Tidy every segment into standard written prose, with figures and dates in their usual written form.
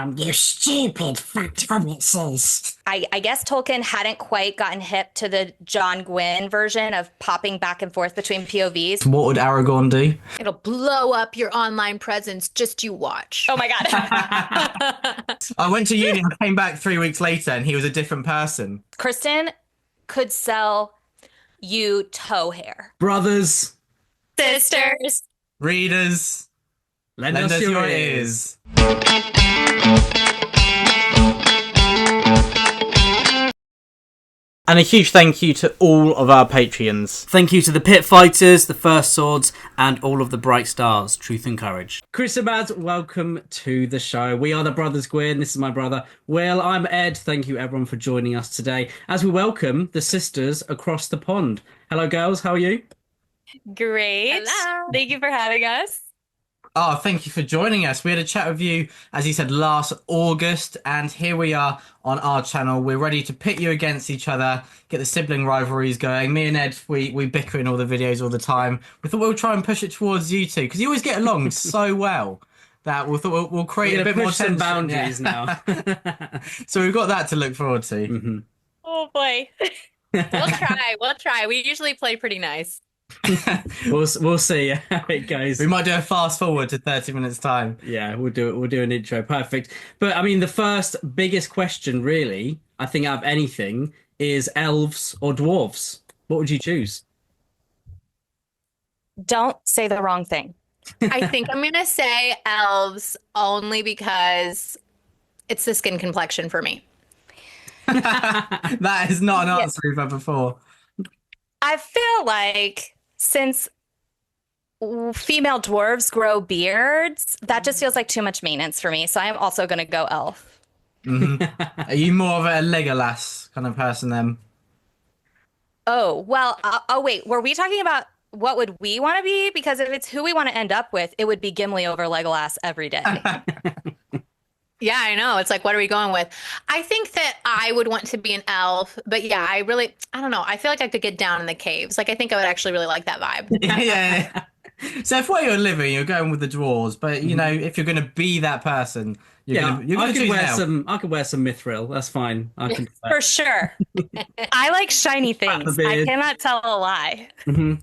You stupid fat promises. I guess Tolkien hadn't quite gotten hip to the John Gwynne version of popping back and forth between POVs. What would Aragorn do? It'll blow up your online presence. Just you watch. Oh my God. I went to uni and came back 3 weeks later and he was a different person. Kristen could sell you toe hair. Brothers, Sisters. readers, Lend lend us us your your ears. ears. And a huge thank you to all of our Patreons. Thank you to the Pit Fighters, the First Swords, and all of the Bright Stars, Truth and Courage. Chris and Mads, welcome to the show. We are the Brothers Gwyn. This is my brother Will. I'm Ed. Thank you everyone for joining us today as we welcome the sisters across the pond. Hello girls, how are you? Great. Hello. Thank you for having us. Oh, thank you for joining us. We had a chat with you, as you said, last August, and here we are on our channel. We're ready to pit you against each other, get the sibling rivalries going. Me and Ed, we bicker in all the videos all the time. We thought we'll try and push it towards you two, because you always get along so well that we thought we'll create We're a bit gonna more push some tension. boundaries now. So we've got that to look forward to. Mhm. Oh boy. We'll try. We usually play pretty nice. We'll see how it goes. We might do a fast forward to 30 minutes time. Yeah, we'll do it. We'll do an intro. Perfect. But I mean, the first biggest question, really, I think out of anything, is elves or dwarves. What would you choose? Don't say the wrong thing. I think I'm gonna say elves only because it's the skin complexion for me. That is not an Yeah. answer we've had before. I feel like since female dwarves grow beards, that just feels like too much maintenance for me. So I'm also going to go elf. Are you more of a Legolas kind of person then? Oh, well, oh, wait. Were we talking about what would we want to be? Because if it's who we want to end up with, it would be Gimli over Legolas every day. Yeah, I know. It's like, what are we going with? I think that I would want to be an elf, but yeah, I don't know. I feel like I could get down in the caves. Like, I think I would actually really like that vibe. Yeah. So if where you're living, you're going with the dwarves, but you know, if you're going to be that person, you're Yeah, going to I could choose wear an elf. some. I could wear some mithril. That's fine. I can. For sure. I like shiny Clap the things. I beard. cannot tell a lie.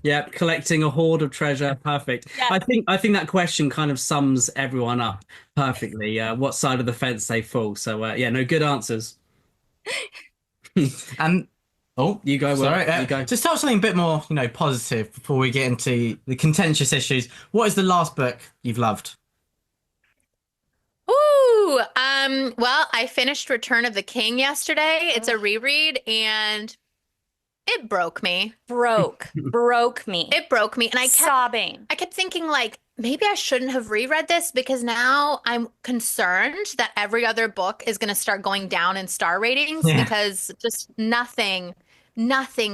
Yeah, collecting a hoard of treasure. Perfect. Yeah. I think that question kind of sums everyone up perfectly. What side of the fence they fall. So yeah, no good answers. And oh, You go, Will. sorry, You go. just tell us something a bit more, positive before we get into the contentious issues. What is the last book you've loved? Ooh, well, I finished Return of the King yesterday. It's a reread and it broke me. Broke me. It broke me. And Sobbing. I kept thinking like maybe I shouldn't have reread this because now I'm concerned that every other book is going to start going down in star ratings Yeah. because just nothing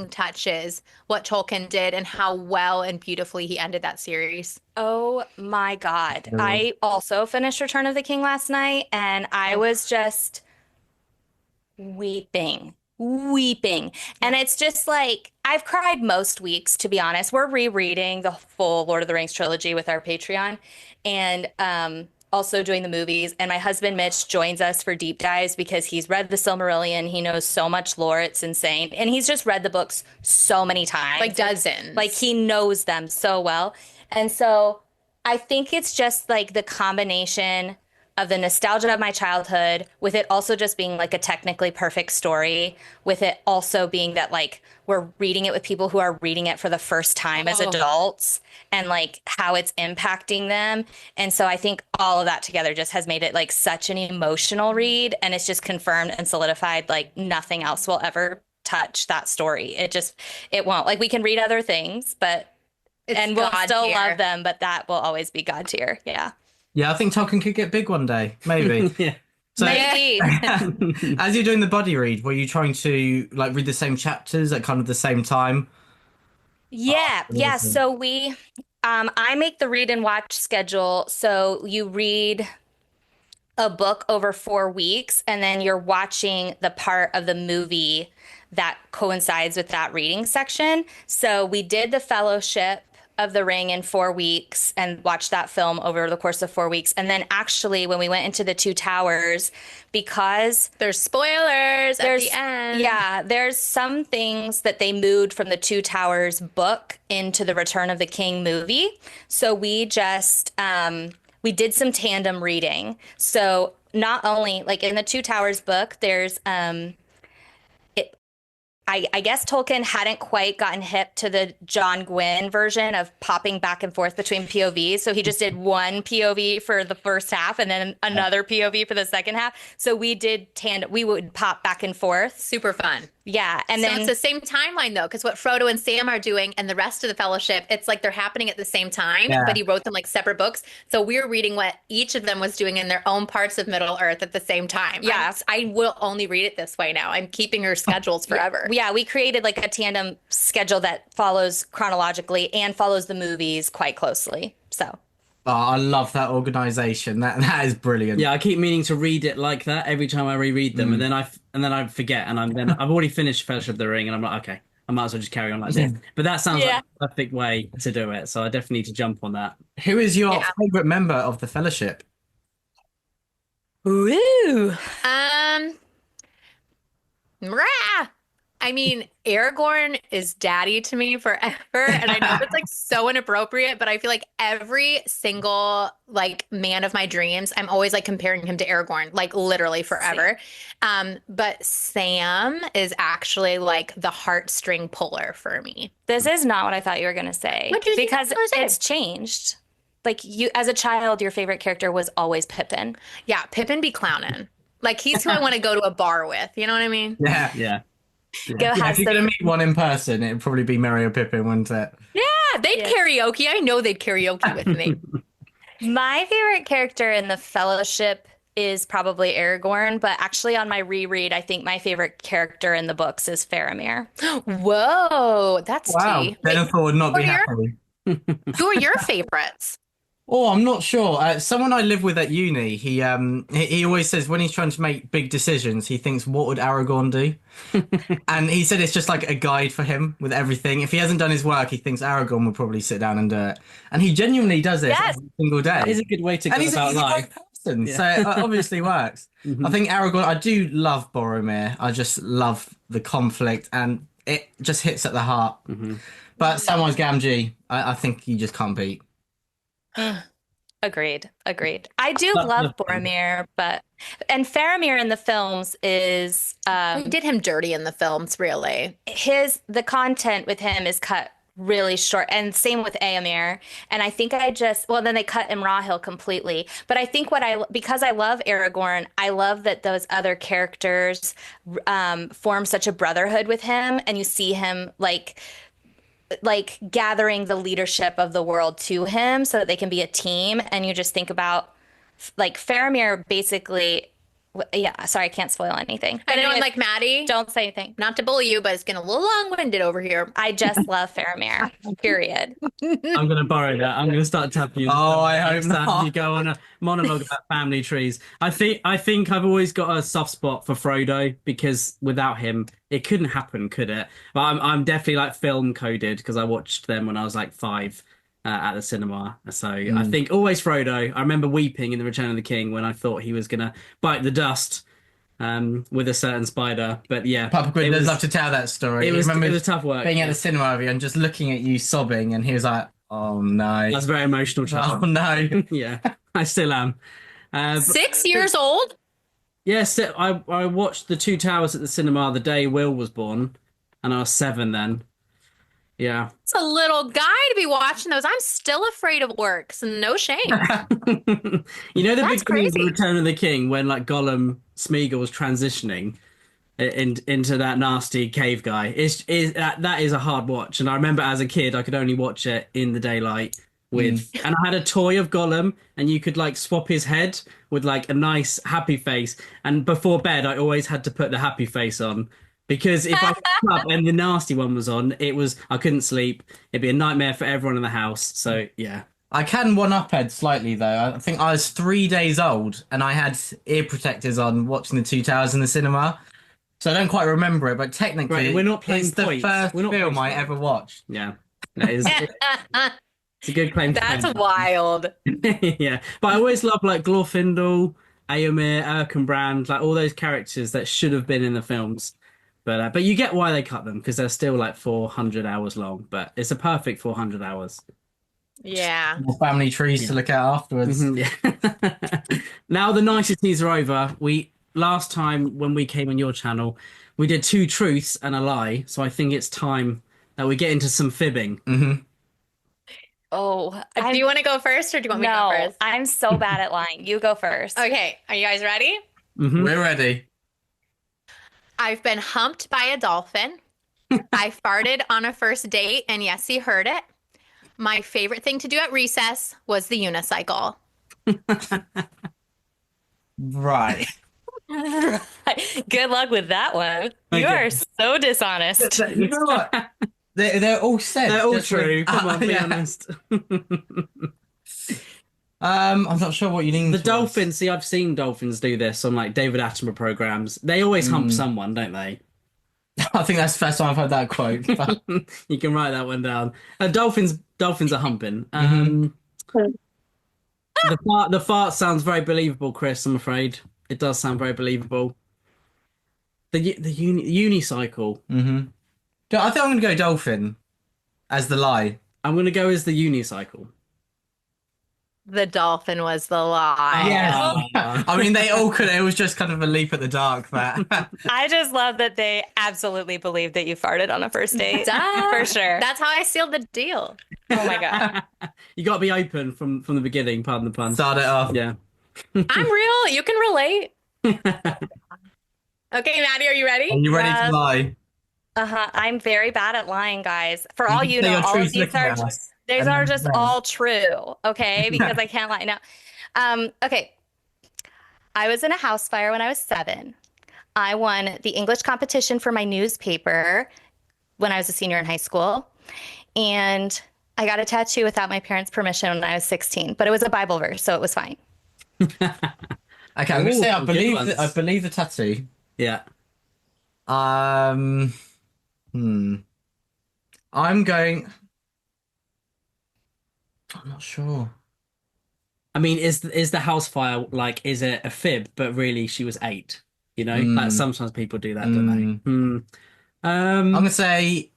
touches what Tolkien did and how well and beautifully he ended that series. Oh my God. Yeah. I also finished Return of the King last night and I was just weeping. And it's just like I've cried most weeks, to be honest. We're rereading the full Lord of the Rings trilogy with our Patreon and also doing the movies. And my husband Mitch joins us for deep dives because he's read the Silmarillion. He knows so much lore. It's insane. And he's just read the books so many times. Like dozens. Like he knows them so well. And so I think it's just like the combination of the nostalgia of my childhood with it also just being like a technically perfect story, with it also being that like we're reading it with people who are reading it for the first time as Oh. adults and like how it's impacting them. And so I think all of that together just has made it like such an emotional read, and it's just confirmed and solidified like nothing else will ever touch that story. It won't. Like we can read other things, but It's and we'll God still tier. love them, but that will always be God tier. Yeah. Yeah, I think Tolkien could get big one day, maybe. Yeah. So, Maybe. as you're doing the body read, were you trying to like read the same chapters at kind of the same time? Yeah, yeah. Amazing. So I make the read and watch schedule. So you read a book over 4 weeks, and then you're watching the part of the movie that coincides with that reading section. So we did the Fellowship of the Ring in 4 weeks and watched that film over the course of 4 weeks. And then actually, when we went into the Two Towers, because There's spoilers at the end. yeah, there's some things that they moved from the Two Towers book into the Return of the King movie. So we just we did some tandem reading. So not only like in the Two Towers book, there's I guess Tolkien hadn't quite gotten hip to the John Gwynne version of popping back and forth between POVs. So he just did one POV for the first half and then another POV for the second half. So we did tandem. We would pop back and forth. Super fun. Yeah. And So then it's the same timeline though, because what Frodo and Sam are doing and the rest of the Fellowship, it's like they're happening at the same time, but he wrote them like separate books. So we're reading what each of them was doing in their own parts of Middle Earth at the same time. Yeah. I will only read it this way now. I'm keeping her schedules forever. yeah, we created like a tandem schedule that follows chronologically and follows the movies quite closely. So Oh, I love that organization. That is brilliant. Yeah, I keep meaning to read it like that every time I reread them, and then I forget, and I've already finished Fellowship of the Ring, and I'm like, okay, I might as well just carry on like this. But that sounds like a perfect way to do it, so I definitely need to jump on that. Who is your favorite member of the Fellowship? Woo! Rah! I mean, Aragorn is daddy to me forever. And I know that's like so inappropriate, but I feel like every single like man of my dreams, I'm always like comparing him to Aragorn, like literally forever. But Sam is actually like the heartstring puller for me. This is not what I thought you were going to say. What did you because think I was gonna it's changed. Like you, as a child, your favorite character was always Pippin. Yeah, Pippin be clowning. Like he's who I want to go to a bar with. You know what I mean? Yeah. Go If has you're going to the meet one in person, it'd probably be Merry or Pippin, wouldn't it? Yeah, they'd karaoke. I know they'd karaoke with me. My favorite character in the Fellowship is probably Aragorn, but actually on my reread, I think my favorite character in the books is Faramir. Whoa, that's tea. Denethor would not be who are happy. Who are your favorites? Oh, I'm not sure. Someone I live with at uni, he always says when he's trying to make big decisions, he thinks, what would Aragorn do? And he said it's just like a guide for him with everything. If he hasn't done his work, he thinks Aragorn would probably sit down and do it. And he genuinely does this every single day. That is a good way to go And he's about a life. great person, so it obviously works. I think Aragorn, I do love Boromir. I just love the conflict and it just hits at the heart. But Samwise Gamgee, I think you just can't beat. Agreed. I do love Boromir, and Faramir in the films is We did him dirty in the films, really. the content with him is cut really short, and same with Éomer. And I think then they cut Imrahil completely. But I think because I love Aragorn, I love that those other characters form such a brotherhood with him, and you see him like gathering the leadership of the world to him so that they can be a team. And you just think about like Faramir basically, sorry, I can't spoil anything. But Anyone anyway, like Maddie? don't say anything. Not to bully you, but it's getting a little long-winded over here. I just love Faramir, period. I'm going to borrow that. I'm going to start tapping you. Oh, I hope next time not. you go on a monologue about family trees. I think I've always got a soft spot for Frodo because without him, it couldn't happen, could it? But I'm definitely like film coded because I watched them when I was like 5 at the cinema. So I think always Frodo. I remember weeping in The Return of the King when I thought he was going to bite the dust with a certain spider. But yeah, Papa Quinn does love to tell that story. It was tough work. Being at the cinema with you and just looking at you sobbing, and he was like, "Oh no, That's very emotional, oh child. no." Yeah, I still am. 6 years old? Yes, I watched The Two Towers at the cinema the day Will was born, and I was 7 then. Yeah. It's a little guy to be watching those. I'm still afraid of orcs, and no shame. You know the That's beginning of The crazy. Return of the King when like Gollum Smeagol was transitioning into that nasty cave guy. That is a hard watch, and I remember as a kid I could only watch it in the daylight and I had a toy of Gollum, and you could like swap his head with like a nice happy face, and before bed I always had to put the happy face on. Because if I woke up and the nasty one was on, I couldn't sleep. It'd be a nightmare for everyone in the house. So yeah. I can one up Ed slightly though. I think I was 3 days old and I had ear protectors on watching The Two Towers in the cinema. So I don't quite remember it, but technically Right, we're not playing it's the points. first We're not film playing I ever watched. Yeah. That is It's a good claim to That's fame. wild. Yeah, but I always love like Glorfindel, Éomer, Erkenbrand, like all those characters that should have been in the films. But you get why they cut them because they're still like 400 hours long. But it's a perfect 400 hours. Yeah. More family trees to look at afterwards. Yeah. Now the niceties are over. We last time when we came on your channel, we did two truths and a lie. So I think it's time that we get into some fibbing. Oh, Do you want to go first or do you want me to go no, first? I'm so bad at lying. You go first. Okay, are you guys ready? We're ready. I've been humped by a dolphin. I farted on a first date, and yes, he heard it. My favorite thing to do at recess was the unicycle. Right. Good luck with that one. You Okay. are so dishonest. You know what? They're all said. They're all just true. with- Come on, be yeah. honest. I'm not sure what you lean The towards. dolphins, see, I've seen dolphins do this on like David Attenborough programs. They always hump someone, don't they? I think that's the first time I've heard that quote. But You can write that one down. Dolphins are humping. The fart sounds very believable, Chris. I'm afraid it does sound very believable. The unicycle. I think I'm going to go dolphin as the lie. I'm going to go as the unicycle. The dolphin was the lie. Yes. I mean, they all could. It was just kind of a leap at the dark. That. I just love that they absolutely believe that you farted on a first date. Duh. For sure. That's how I sealed the deal. Oh my God. You got to be open from the beginning. Pardon the pun. Start it off. Yeah. I'm real. You can relate. Okay, Maddie, are you ready? Are you ready Yes. to lie? I'm very bad at lying, guys. For all you Say know, your all of truth these looking are at us, these and are then just lie. all true, okay? Because I can't lie. No. Okay. I was in a house fire when I was 7. I won the English competition for my newspaper when I was a senior in high school. And I got a tattoo without my parents' permission when I was 16, but it was a Bible verse, so it was fine. Okay, I'm going to Ooh, say I some good believe. ones. I believe the tattoo. Yeah. I'm going. I'm not sure. I mean, is the house fire like is it a fib? But really, she was 8. You know, like sometimes people do that, don't they? I'm going to say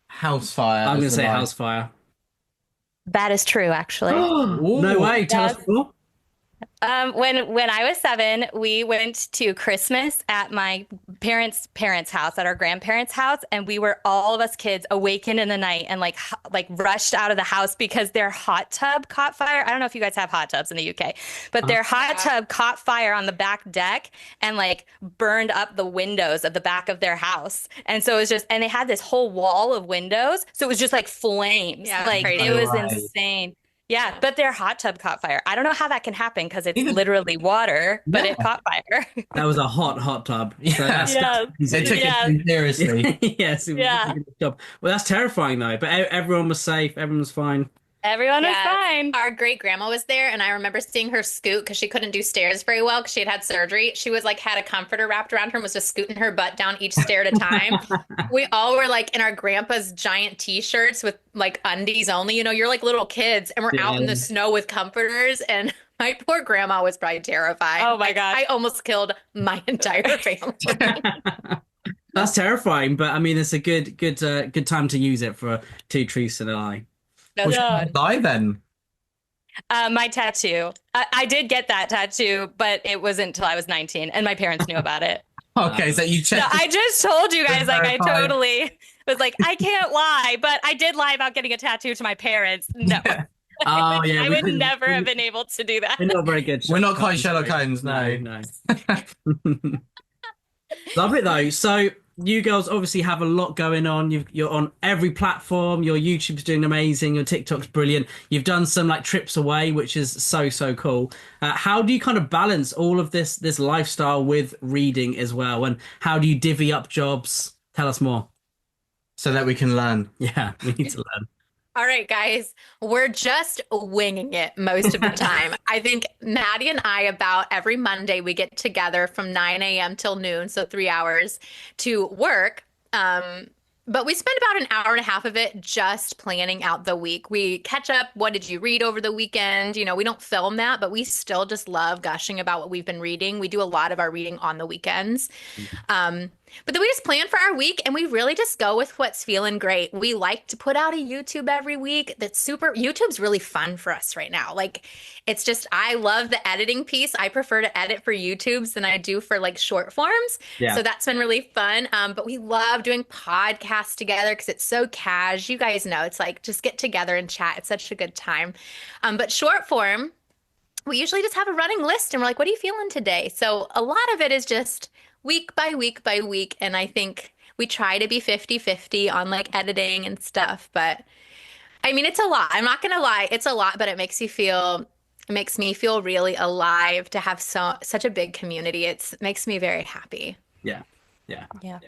house fire. I'm as gonna the say lie. house fire. That is true, actually. No way. Tell us Yes. more. When I was 7, we went to Christmas at my parents' house, at our grandparents' house, and we were all of us kids awakened in the night and like rushed out of the house because their hot tub caught fire. I don't know if you guys have hot tubs in the UK, but their hot tub caught fire on the back deck and like burned up the windows of the back of their house. And so it was just, and they had this whole wall of windows, so it was just like flames. Yeah, Like crazy. it was Right. insane. Yeah, but their hot tub caught fire. I don't know how that can happen because it's literally water, but it caught fire. That was a hot tub. So that's, They took Yeah. it too seriously. yes. It was Yeah. a good job. Well, that's terrifying though. But everyone was safe. Everyone was fine. Everyone was Yes. fine. Our great grandma was there, and I remember seeing her scoot because she couldn't do stairs very well because she had surgery. She was like had a comforter wrapped around her and was just scooting her butt down each stair at a time. We all were like in our grandpa's giant t-shirts with like undies only. You know, you're like little kids, and we're out in the snow with comforters. And my poor grandma was probably terrified. Oh my Like, gosh. I almost killed my entire family. That's terrifying. But I mean, it's a good time to use it for 2 truths and a lie. Which Yeah. lie then? My tattoo. I did get that tattoo, but it wasn't until I was 19, and my parents knew about it. Okay, so you So checked. I just told you guys, like, I Verified. totally was like, I can't lie, but I did lie about getting a tattoo to my parents. No, Oh yeah. I we would couldn't- never have been able to do that. We're not very good. We're not quite Sherlock Holmes, no. No. Love it though. So you girls obviously have a lot going on. You're on every platform. Your YouTube's doing amazing. Your TikTok's brilliant. You've done some like trips away, which is so cool. How do you kind of balance all of this lifestyle with reading as well? And how do you divvy up jobs? Tell us more. So that we can learn. Yeah, we need to learn. All right, guys, we're just winging it most of the time. I think Maddie and I, about every Monday, we get together from 9 a.m. till noon, so 3 hours to work. But we spend about an hour and a half of it just planning out the week. We catch up. What did you read over the weekend? We don't film that, but we still just love gushing about what we've been reading. We do a lot of our reading on the weekends. But then we just plan for our week and we really just go with what's feeling great. We like to put out a YouTube every week. YouTube's really fun for us right now. Like, it's just, I love the editing piece. I prefer to edit for YouTubes than I do for like short forms. Yeah. So that's been really fun. But we love doing podcasts together because it's so cash. You guys know, it's like just get together and chat. It's such a good time. But short form, we usually just have a running list and we're like, what are you feeling today? So a lot of it is just week by week by week. And I think we try to be 50-50 on like editing and stuff. But I mean, it's a lot. I'm not going to lie. It's a lot, but it makes me feel really alive to have such a big community. It makes me very happy. Yeah. Yeah. Yeah.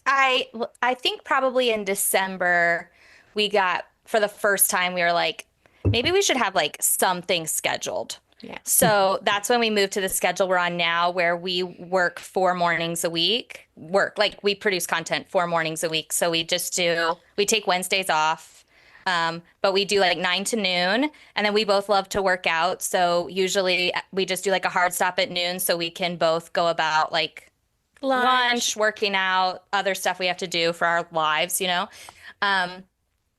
I think probably in December, we got, for the first time, we were like, maybe we should have like something scheduled. Yeah. So that's when we moved to the schedule we're on now, where we work 4 mornings a week. We produce content 4 mornings a week. So we take Wednesdays off, but we do like 9 to noon. And then we both love to work out. So usually we just do like a hard stop at noon so we can both go about like lunch, working out, other stuff we have to do for our lives, and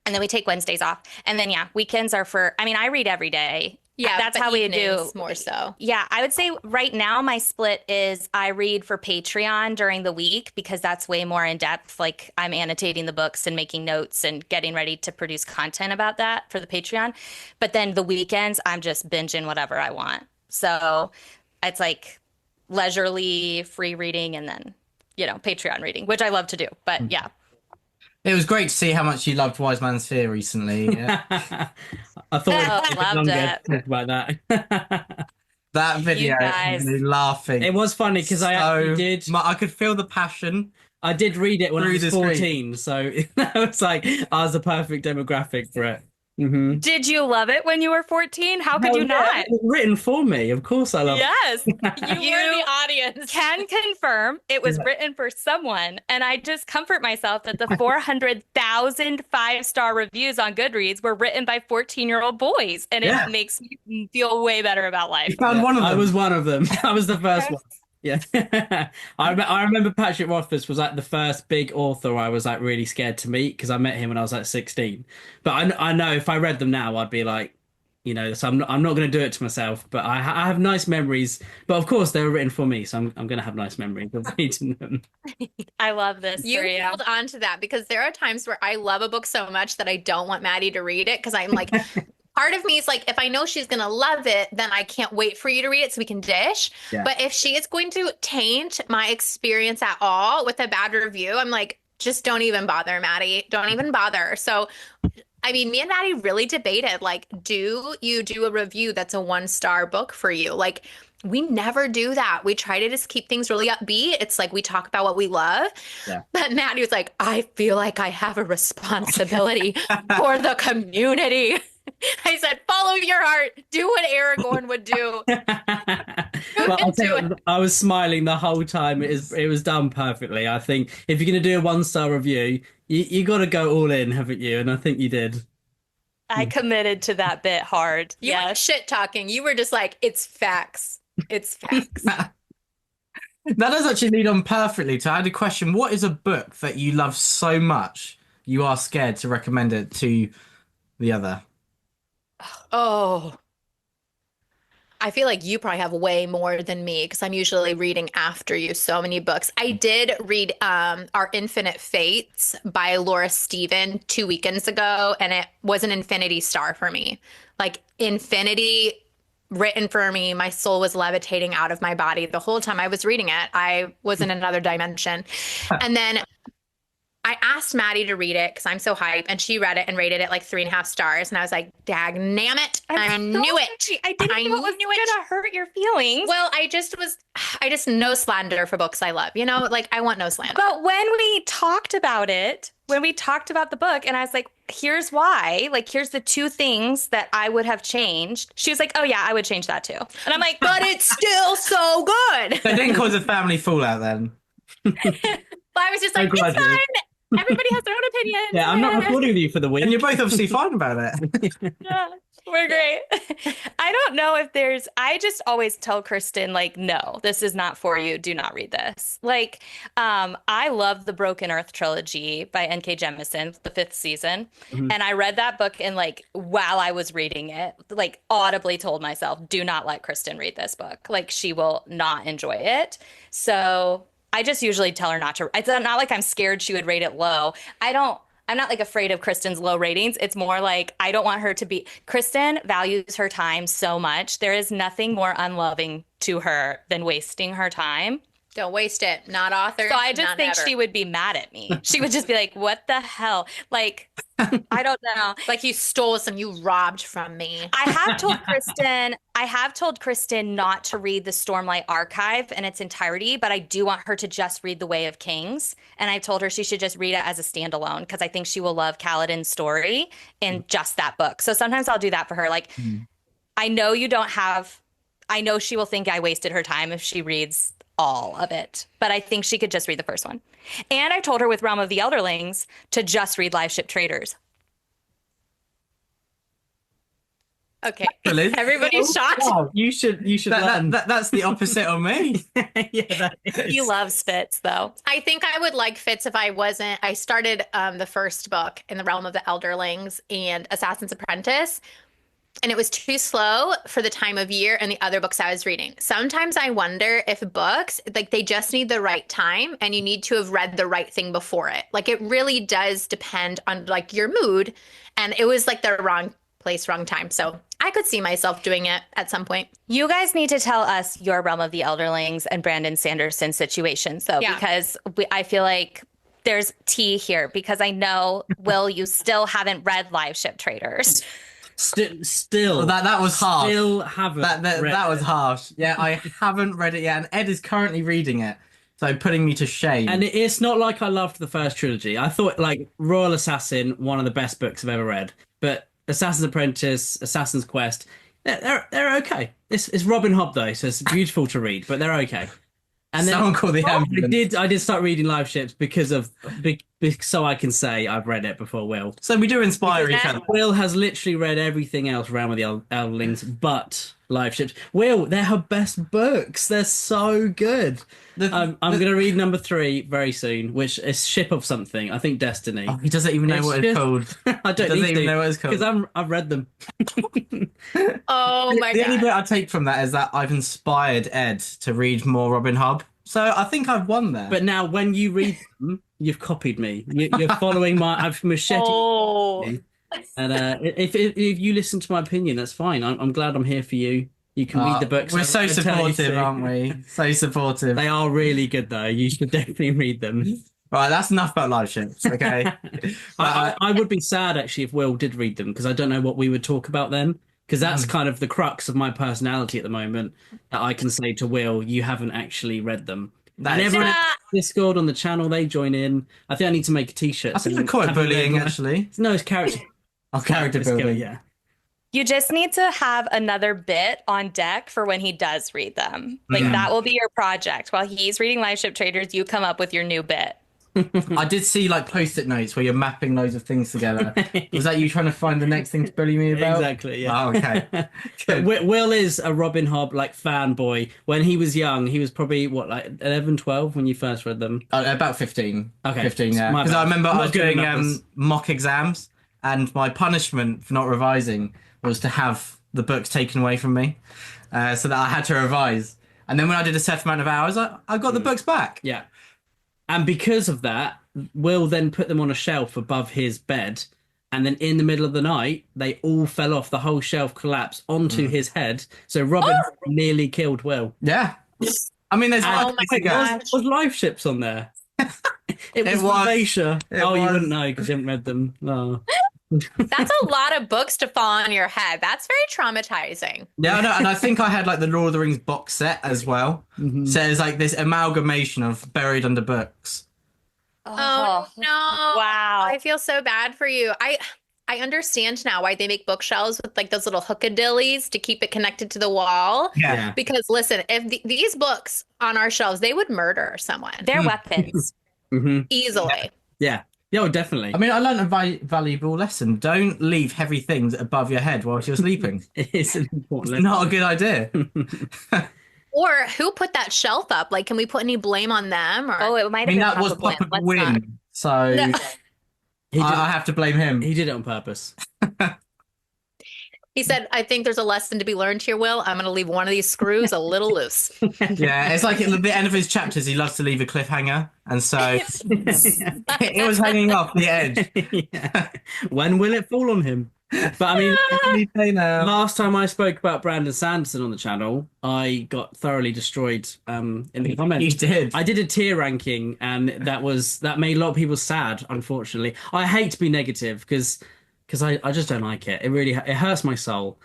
then we take Wednesdays off. And then, weekends are I read every day. Yeah, that's how we do more so. Yeah, I would say right now my split is I read for Patreon during the week because that's way more in depth. Like, I'm annotating the books and making notes and getting ready to produce content about that for the Patreon. But then the weekends, I'm just binging whatever I want. So it's like leisurely free reading and then, Patreon reading, which I love to do. But yeah. It was great to see how much you loved Wise Man's Fear recently. Yeah. I thought I loved it. to talk about that. That video, You guys. me laughing. It was funny because I actually did. I could feel the passion. I did read it when I Through was the 14, so it was like I was the perfect demographic for it. Mm-hmm. Did you love it when you were 14? How could you not? It was written for me. Of course I love Yes. You were the audience. Can confirm it was written for someone. And I just comfort myself that the 400,000 5-star reviews on Goodreads were written by 14-year-old boys. And it makes me feel way better about life. You found one of them. I was one of them. I was the first one. Yeah. I remember Patrick Rothfuss was like the first big author I was like really scared to meet because I met him when I was like 16. But I know if I read them now, I'd be like, so I'm not going to do it to myself. But I have nice memories. But of course, they were written for me, so I'm going to have nice memories of reading them. I love this. You hold on to that because there are times where I love a book so much that I don't want Maddie to read it because I'm like, part of me is like, if I know she's going to love it, then I can't wait for you to read it so we can dish. Yeah. But if she is going to taint my experience at all with a bad review, I'm like, just don't even bother, Maddie. Don't even bother. So, I mean, me and Maddie really debated, like, do you do a review that's a 1-star book for you? Like, we never do that. We try to just keep things really upbeat. It's like we talk about what we love. Yeah. But Maddie was like, I feel like I have a responsibility for the community. I said, follow your heart. Do what Aragorn would do. Well, I was smiling the whole time. It was done perfectly. I think if you're going to do a 1-star review, you got to go all in, haven't you? And I think you did. I committed to that bit hard. You weren't shit talking. You were just like, it's facts. It's facts. That does actually lead on perfectly to I had a question. What is a book that you love so much you are scared to recommend it to the other? Oh, I feel like you probably have way more than me because I'm usually reading after you so many books. I did read Our Infinite Fates by Laura Stephen 2 weekends ago, and it was an infinity star for me. Like, infinity written for me. My soul was levitating out of my body the whole time I was reading it. I was in another dimension. And then I asked Maddie to read it because I'm so hyped, and she read it and rated it like 3.5 stars. And I was like, "Dagnammit, I knew it! I didn't know it was gonna hurt your feelings." Well, I just no slander for books I love. Like I want no slander. But when we talked about the book, and I was like, "Here's why. Like, here's the 2 things that I would have changed." She was like, "Oh yeah, I would change that too." And I'm like, "But it's still so good." They didn't cause a family fallout then. But I was just like, "It's fine." Everybody has their own opinions. Yeah, I'm not recording with you for the win. And you're both obviously fine about it. Yeah, we're great. I don't know if there's, I just always tell Kristen, like, no, this is not for you. Do not read this. Like, I love the Broken Earth trilogy by N.K. Jemisin, the 5th season. Mhm. And I read that book and, like, while I was reading it, like, audibly told myself, do not let Kristen read this book. Like, she will not enjoy it. So I just usually tell her not to. It's not like I'm scared she would rate it low. I'm not like afraid of Kristen's low ratings. It's more like I don't want her to be. Kristen values her time so much. There is nothing more unloving to her than wasting her time. Don't waste it. Not authors. So I just not think ever. she would be mad at me. She would just be like, what the hell? Like, I don't know. Like you stole some, you robbed from me. I have told Kristen not to read the Stormlight Archive in its entirety, but I do want her to just read The Way of Kings. And I told her she should just read it as a standalone because I think she will love Kaladin's story in just that book. So sometimes I'll do that for her. Like, I know I know she will think I wasted her time if she reads all of it, but I think she could just read the first one. And I told her with Realm of the Elderlings to just read Live Ship Traders. Okay. Really? Everybody's shocked. Oh, you should learn. That's the opposite of me. Yeah, that is. He loves Fitz, though. I think I would like Fitz if I started the first book in the Realm of the Elderlings and Assassin's Apprentice, and it was too slow for the time of year and the other books I was reading. Sometimes I wonder if books, like, they just need the right time and you need to have read the right thing before it. Like, it really does depend on, like, your mood, and it was like the wrong place, wrong time. So I could see myself doing it at some point. You guys need to tell us your Realm of the Elderlings and Brandon Sanderson situations, though, Yeah. because I feel like there's tea here, because I know, Will, you still haven't read Live Ship Traders. Still, Well, that was harsh. Still haven't. That was harsh. Yeah, I haven't read it yet, and Ed is currently reading it, so putting me to shame. And it's not like I loved the first trilogy. I thought, like, Royal Assassin, one of the best books I've ever read. But Assassin's Apprentice, Assassin's Quest, they're okay. It's Robin Hobb though, so it's beautiful to read, but they're okay. And then Someone call the ambulance. I did start reading Live Ships so I can say I've read it before Will. So we do inspire each other. Will has literally read everything else Realm of the Elderlings but Live Ships. Will, they're her best books. They're so good. I'm going to read number 3 very soon, which is Ship of something. I think Destiny. Oh, he doesn't even know what it's called. I don't Doesn't need even to, know what it's called. because I've read them. Oh my The only God. bit I take from that is that I've inspired Ed to read more Robin Hobb. So I think I've won there. But now when you read them, you've copied me. You're following I've macheted. Oh. And if you listen to my opinion, that's fine. I'm glad I'm here for you. You can read the books. We're so I tell you supportive, to. aren't we? So supportive. They are really good, though. You should definitely read them. Right, that's enough about live ships, okay? I would be sad, actually, if Will did read them, because I don't know what we would talk about then. Because that's kind of the crux of my personality at the moment, that I can say to Will, you haven't actually read them. And everyone else in Discord on the channel, they join in. I think I need to make a t-shirt. I think I call it bullying, actually. No, it's character. Oh, character building. Yeah. You just need to have another bit on deck for when he does read them. Like, that will be your project. While he's reading Live Ship Traders, you come up with your new bit. I did see like post-it notes where you're mapping loads of things together. Was that you trying to find the next thing to bully me about? Exactly, yeah. Oh, okay. Good. Will is a Robin Hobb like fanboy. When he was young, he was probably what, like 11, 12 when you first read them. About 15. Okay. 15, yeah. My Because I bad. remember I'm I not was good doing at numbers. mock exams, and my punishment for not revising was to have the books taken away from me, so that I had to revise. And then when I did a set amount of hours, I got the books back. Yeah. And because of that, Will then put them on a shelf above his bed. And then in the middle of the night, they all fell off. The whole shelf collapsed onto his head. So Robin nearly killed Will. Yeah. I mean, there's Oh my figure. God. Was Live Ships on there? It was was. Vivacia. It Oh, you was. wouldn't know because you haven't read them. Oh. That's a lot of books to fall on your head. That's very traumatizing. Yeah, no, and I think I had like the Lord of the Rings box set as well. Mhm. So it's like this amalgamation of buried under books. Oh, no. Wow. I feel so bad for you. I understand now why they make bookshelves with like those little hookadillies to keep it connected to the wall. Yeah. Because listen, if these books on our shelves, they would murder someone They're weapons. hmm easily. Yeah. Yeah, oh, definitely. I mean, I learned a valuable lesson. Don't leave heavy things above your head whilst you're sleeping. It is an important It's not a good idea. Or who put that shelf up? Like, can we put any blame on them? Or Oh, it might I have mean, been that was Papa Blint. Papa Let's not. Gwyn, so No. He did. I have to blame him. He did it on purpose. he said, I think there's a lesson to be learned here, Will. I'm going to leave one of these screws a little loose. Yeah, it's like at the end of his chapters, he loves to leave a cliffhanger, and so it was hanging off the edge. Yeah. When will it fall on him? But I mean, What do you say now? last time I spoke about Brandon Sanderson on the channel, I got thoroughly destroyed in the You comments. did. I did a tier ranking, and that made a lot of people sad. Unfortunately, I hate to be negative because I just don't like it. It hurts my soul.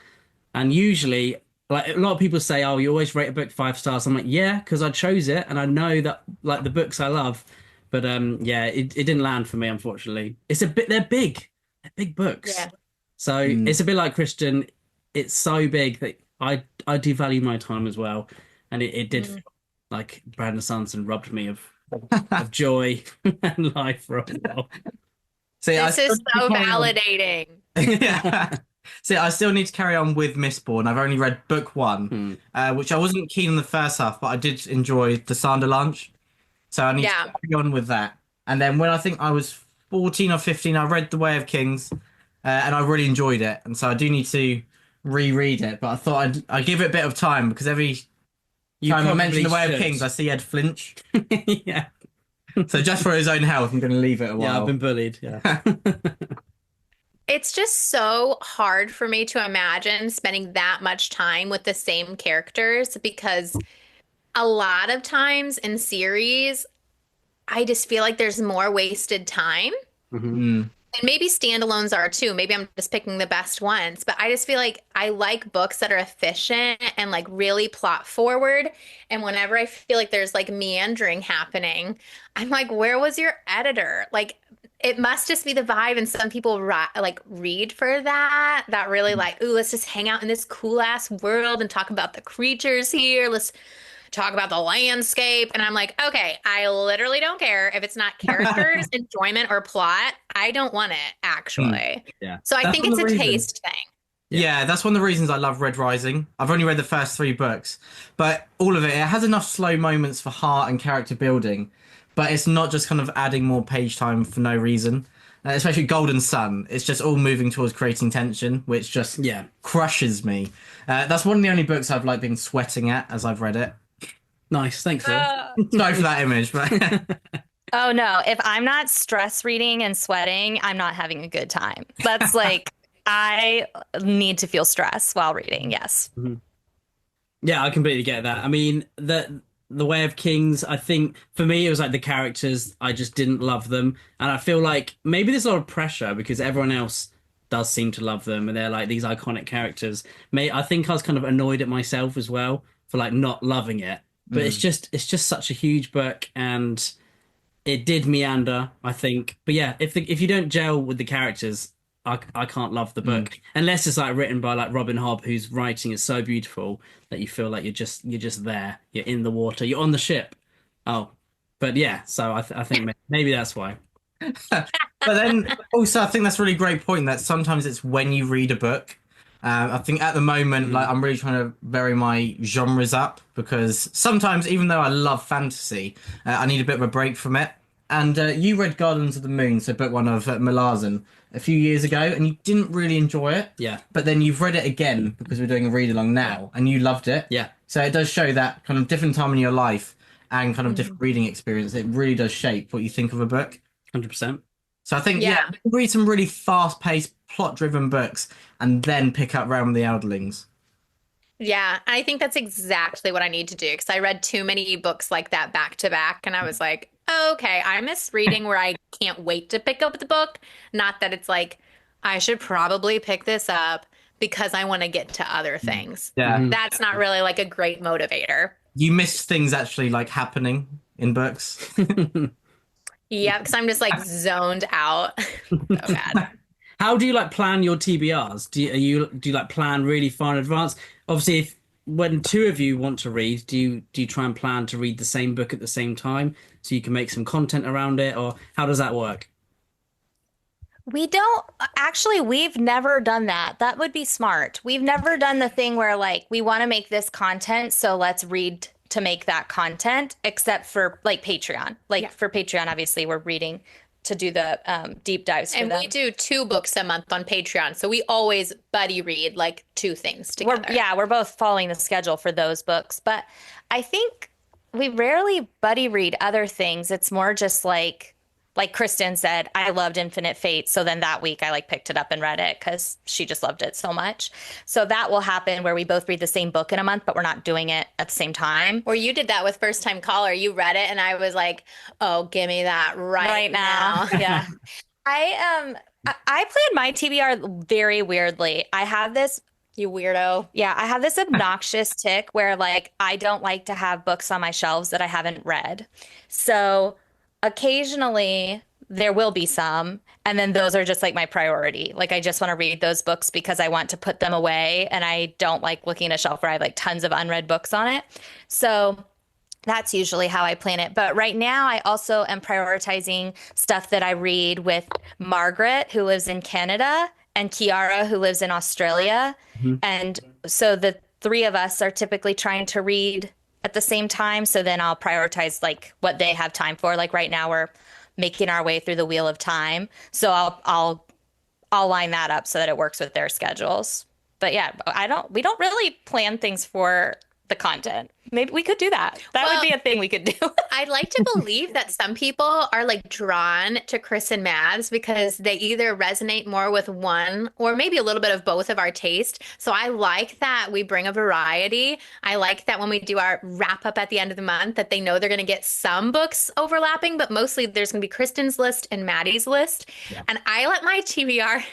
And usually, like a lot of people say, "Oh, you always rate a book 5 stars." I'm like, "Yeah," because I chose it, and I know that like the books I love. But yeah, it didn't land for me, unfortunately. It's a bit they're big books. Yeah. So it's a bit like Christian. It's so big that I do value my time as well, and it did like Brandon Sanderson robbed me of joy and life for a while. See, This is so validating. Yeah. See, I still need to carry on with Mistborn. I've only read book one, which I wasn't keen on the first half, but I did enjoy the Sander launch. So I need to carry on with that. And then when I think I was 14 or 15, I read The Way of Kings, and I really enjoyed it. And so I do need to reread it. But I thought I'd give it a bit of time because every time I mention The Way of Kings, I see Ed flinch. Yeah. So just for his own health, I'm going to leave it a while. Yeah, I've been bullied. Yeah. It's just so hard for me to imagine spending that much time with the same characters because a lot of times in series, I just feel like there's more wasted time. And maybe standalones are too. Maybe I'm just picking the best ones, but I just feel like I like books that are efficient and like really plot forward. And whenever I feel like there's like meandering happening, I'm like, where was your editor? Like, it must just be the vibe. And some people read for that really like, ooh, let's just hang out in this cool ass world and talk about the creatures here. Let's talk about the landscape. And I'm like, okay, I literally don't care if it's not characters, enjoyment, or plot. I don't want it, actually. Yeah. So I That's think one it's of a the reasons. taste thing. Yeah, that's one of the reasons I love Red Rising. I've only read the first 3 books, but all of it has enough slow moments for heart and character building, but it's not just kind of adding more page time for no reason. Especially Golden Sun, it's just all moving towards creating tension, which just crushes me. That's one of the only books I've like been sweating at as I've read it. Nice, thanks. Phil. Sorry for that image, but Oh no, if I'm not stress reading and sweating, I'm not having a good time. That's like I need to feel stress while reading. Yes. Yeah, I completely get that. I mean, the Way of Kings, I think for me it was like the characters, I just didn't love them. And I feel like maybe there's a lot of pressure because everyone else does seem to love them and they're like these iconic characters. I think I was kind of annoyed at myself as well for like not loving it. But it's just such a huge book and it did meander, I think. But yeah, if you don't gel with the characters, I can't love the book unless it's like written by like Robin Hobb, whose writing is so beautiful that you feel like you're just there, you're in the water, you're on the ship. Oh, but yeah, so I think maybe that's why. but then also I think that's a really great point that sometimes it's when you read a book. I think at the moment, like I'm really trying to vary my genres up because sometimes, even though I love fantasy, I need a bit of a break from it. And you read Gardens of the Moon, so book 1 of Malazan, a few years ago, and you didn't really enjoy it. Yeah. But then you've read it again because we're doing a read along now, and you loved it. Yeah. So it does show that kind of different time in your life and kind of different reading experience. It really does shape what you think of a book. 100%. So I think, read some really fast-paced, plot-driven books and then pick up Realm of the Elderlings. Yeah, I think that's exactly what I need to do because I read too many books like that back to back, and I was like, okay, I miss reading where I can't wait to pick up the book. Not that it's like, I should probably pick this up because I want to get to other things. Yeah. That's not really like a great motivator. You miss things actually like happening in books. Yeah, because I'm just like zoned out. So bad. How do you like plan your TBRs? Do you like plan really far in advance? Obviously, when 2 of you want to read, do you try and plan to read the same book at the same time so you can make some content around it, or how does that work? We don't actually, we've never done that. That would be smart. We've never done the thing where like we want to make this content, so let's read to make that content, except for like Patreon. Like Yeah. for Patreon, obviously, we're reading to do the deep dives for And them. we do 2 books a month on Patreon. So we always buddy read like 2 things together. We're both following the schedule for those books, but I think we rarely buddy read other things. It's more just like Kristen said, I loved Infinite Fate. So then that week I like picked it up and read it because she just loved it so much. So that will happen where we both read the same book in a month, but we're not doing it at the same time. Or you did that with First Time Caller. You read it and I was like, oh, give me that right now. Yeah. I planned my TBR very weirdly. I have this You weirdo. Yeah, I have this obnoxious tick where like I don't like to have books on my shelves that I haven't read. So occasionally there will be some, and then those are just like my priority. Like I just want to read those books because I want to put them away, and I don't like looking at a shelf where I have like tons of unread books on it. So that's usually how I plan it. But right now, I also am prioritizing stuff that I read with Margaret, who lives in Canada, and Kiara, who lives in Australia. And so the three of us are typically trying to read at the same time. So then I'll prioritize like what they have time for. Like right now, we're making our way through the Wheel of Time. So I'll line that up so that it works with their schedules. But yeah, we don't really plan things for the content. Maybe we could do that. That would be a thing we could do. I'd like to believe that some people are like drawn to Kris and Mads because they either resonate more with one or maybe a little bit of both of our taste. So I like that we bring a variety. I like that when we do our wrap up at the end of the month that they know they're going to get some books overlapping, but mostly there's going to be Kristen's list and Maddie's list. Yeah. And I let my TBR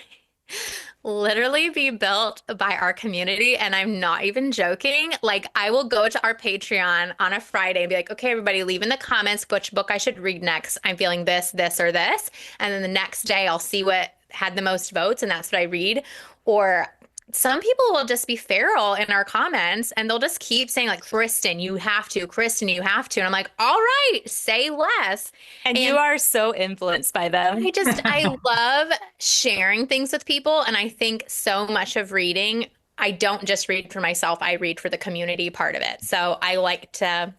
literally be built by our community, and I'm not even joking. Like I will go to our Patreon on a Friday and be like, okay, everybody leave in the comments which book I should read next. I'm feeling this, this, or this. And then the next day I'll see what had the most votes and that's what I read. Or some people will just be feral in our comments and they'll just keep saying like, Kristen, you have to, Kristen, you have to. And I'm like, all right, say less. And you are so influenced by them. I love sharing things with people. And I think so much of reading, I don't just read for myself, I read for the community part of it. So I like to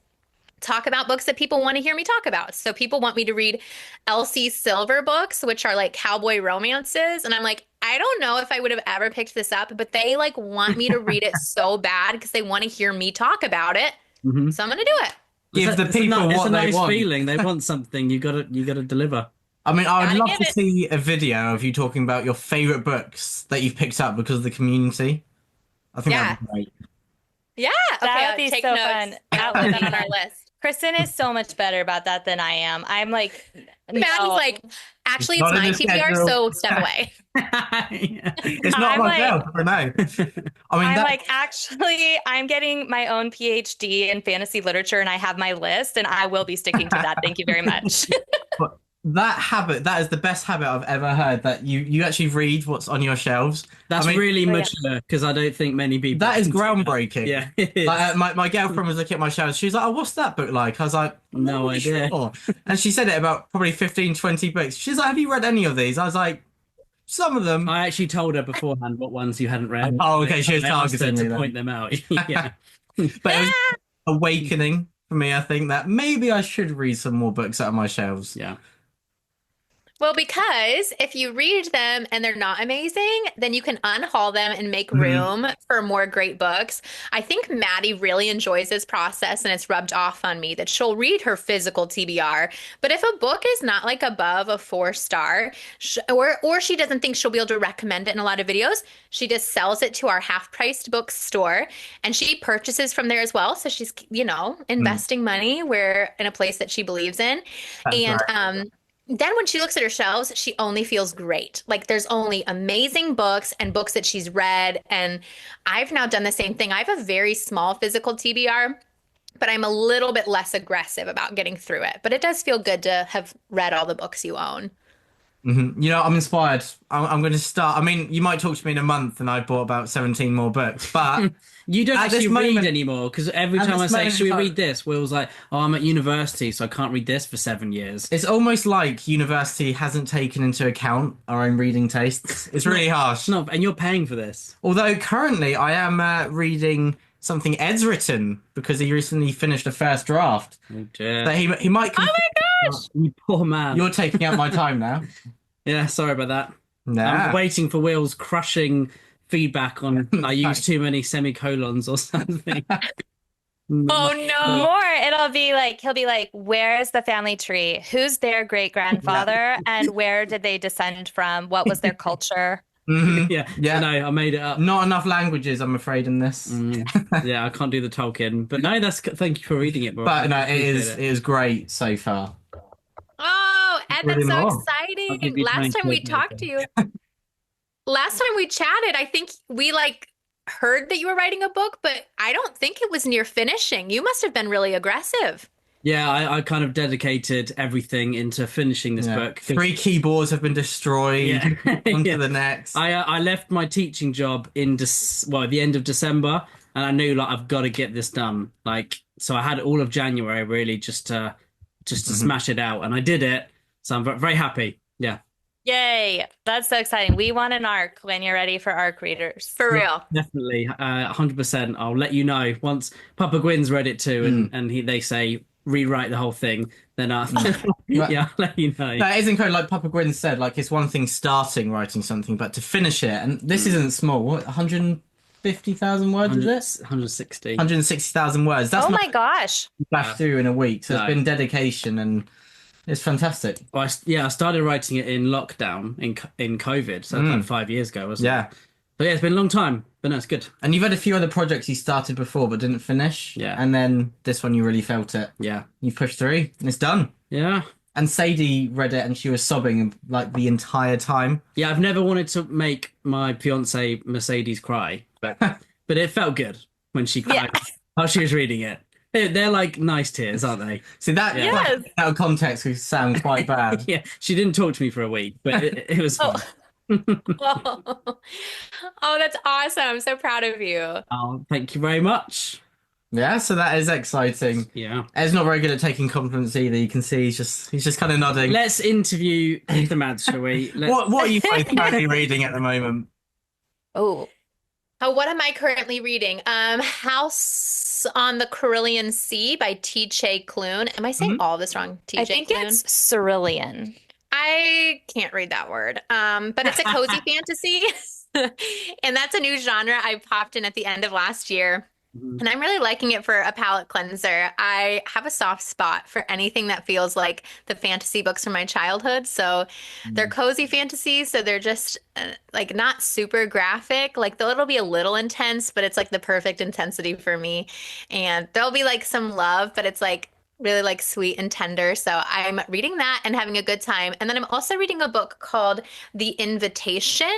talk about books that people want to hear me talk about. So people want me to read Elsie Silver books, which are like cowboy romances. And I'm like, I don't know if I would have ever picked this up, but they like want me to read it so bad because they want to hear me talk about it. Mm-hmm. So I'm going to do it. Give the people what they want. It's a nice feeling. They want something. You gotta deliver. I mean, I would love to see a video of you talking about your favorite books that you've picked up because of the community. I think that'd be great. Yeah, that would be so fun. I'll put that on our list. Kristen is so much better about that than I am. I'm like, Maddie's like, actually, it's my TBR, so step away. It's not myself, I know. I mean, I'm like, actually, I'm getting my own PhD in fantasy literature, and I have my list, and I will be sticking to that. Thank you very much. But that is the best habit I've ever heard, that you actually read what's on your shelves. That's really mature, because I don't think many people... That is groundbreaking. Yeah, it is. Like, my girlfriend was looking at my shelves. She was like, oh, what's that book like? I was like, no idea. Sure. And she said it about probably 15, 20 books. She's like, have you read any of these? I was like, some of them. I actually told her beforehand what ones you hadn't read. Oh, okay, she was targeting me to point them out. Yeah. But it was awakening for me, I think, that maybe I should read some more books out of my shelves. Yeah. Well, because if you read them and they're not amazing, then you can unhaul them and make room for more great books. I think Maddie really enjoys this process, and it's rubbed off on me that she'll read her physical TBR. But if a book is not like above a 4-star, or she doesn't think she'll be able to recommend it in a lot of videos, she just sells it to our half-priced bookstore, and she purchases from there as well. So she's, investing money in a place that she believes in. That's right. Then when she looks at her shelves, she only feels great. Like there's only amazing books and books that she's read. And I've now done the same thing. I have a very small physical TBR, but I'm a little bit less aggressive about getting through it. But it does feel good to have read all the books you own. Mm-hmm. I'm inspired. I'm going to start. I mean, you might talk to me in a month and I bought about 17 more books, but You don't At this actually read moment- anymore because every at time I this say, moment "Should we in time- read this?" Will's like, "Oh, I'm at university, so I can't read this for 7 years." It's almost like university hasn't taken into account our own reading tastes. It's really harsh. No, and you're paying for this. Although currently I am reading something Ed's written because he recently finished a first draft. Oh dear. So he might. Oh my gosh! You poor man. You're taking up my time now. Yeah, sorry about that. Nah. I'm waiting for Will's crushing feedback on I use too many semicolons or something. Oh no. More, it'll be like he'll be like, "Where's the family tree? Who's their great grandfather? And where did they descend from? What was their culture?" Mhm. Yeah, Yeah. no, I made it up. Not enough languages, I'm afraid, in this. Yeah, I can't do the Tolkien, but no, thank you for reading it, bro. But no, it Appreciate is great so far. Oh, Ed, that's so More. I'll exciting. give you Last time we 20 talked to you, last time we chatted, I think we like heard that you were writing a book, but I don't think it was near finishing. You must have been really aggressive. Yeah, I kind of dedicated everything into finishing this Yeah. book. 3 keyboards have been destroyed. Yeah. On Yeah. to the next. I left my teaching job in the end of December, and I knew like I've got to get this done. Like, so I had all of January really just to smash it out, and I did it. So I'm very happy. Yeah, Yay! That's so exciting. We want an arc when you're ready for arc readers. For real. definitely, 100%. I'll let you know once Papa Gwyn's read it too, and they say rewrite the whole thing. Then yeah, I'll let you know. That is incredible. Like Papa Gwyn said, like it's one thing starting writing something, but to finish it, and this isn't small. What, 150,000 words is it? 160. 160,000 words. That's Oh not my gosh! flashed through in a week. So No. it's been dedication, and it's fantastic. Well, I started writing it in lockdown in COVID, so like 5 years ago, wasn't Yeah. it? But yeah, it's been a long time, but no, it's good. And you've had a few other projects you started before but didn't finish. Yeah. And then this one you really felt it. Yeah, You pushed through, and it's done. yeah, And Sadie read it, and she was sobbing like the entire time. yeah. I've never wanted to make my fiance Mercedes cry, but it felt good when she cried while she was reading it. They're like nice tears, aren't they? See that Yes. out of context could sound quite bad. Yeah, she didn't talk to me for a week, but it was fun. Oh, that's awesome. I'm so proud of you. Oh, thank you very much. Yeah, so that is exciting. Yeah. Ed's not very good at taking compliments either. You can see he's just kind of nodding. Let's interview the Mads, shall we? What are you both currently reading at the moment? Oh, Oh, what am I currently reading? House on the Carillion Sea by T.J. Klune. Am I saying all this wrong? T.J. I think Klune? it's Cerulean. I can't read that word. But it's a cozy fantasy. And that's a new genre I popped in at the end of last year. And I'm really liking it for a palate cleanser. I have a soft spot for anything that feels like the fantasy books from my childhood. So they're cozy fantasies. So they're just like not super graphic. Like it'll be a little intense, but it's like the perfect intensity for me. And there'll be like some love, but it's like really like sweet and tender. So I'm reading that and having a good time. And then I'm also reading a book called The Invitation.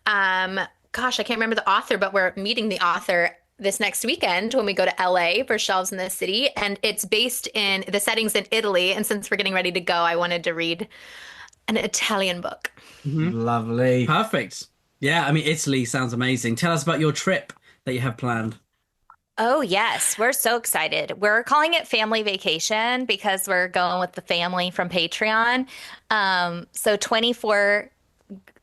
Gosh, I can't remember the author, but we're meeting the author this next weekend when we go to LA for Shelves in the City. And it's based in the settings in Italy. And since we're getting ready to go, I wanted to read an Italian book. Lovely. Perfect. Yeah, I mean, Italy sounds amazing. Tell us about your trip that you have planned. Oh, yes. We're so excited. We're calling it Family Vacation because we're going with the family from Patreon. So 24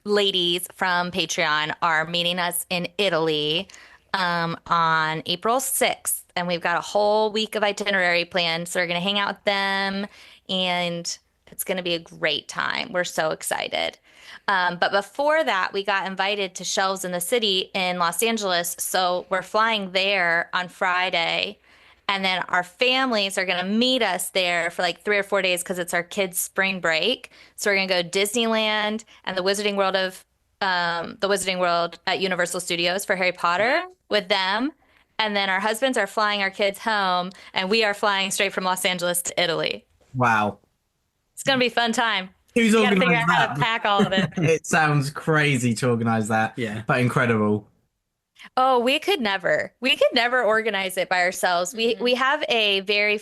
ladies from Patreon are meeting us in Italy on April 6th. And we've got a whole week of itinerary planned. So we're going to hang out with them and it's going to be a great time. We're so excited. But before that, we got invited to Shelves in the City in Los Angeles. So we're flying there on Friday. And then our families are going to meet us there for like 3 or 4 days because it's our kids' spring break. So we're going to go Disneyland and the Wizarding World at Universal Studios for Harry Potter with them. And then our husbands are flying our kids home, and we are flying straight from Los Angeles to Italy. Wow. It's going to be a fun time. Who's We got to figure organised out how to that? pack all of it. It sounds crazy to organise that. Yeah. But incredible. Oh, we could never organize it by ourselves. We have a very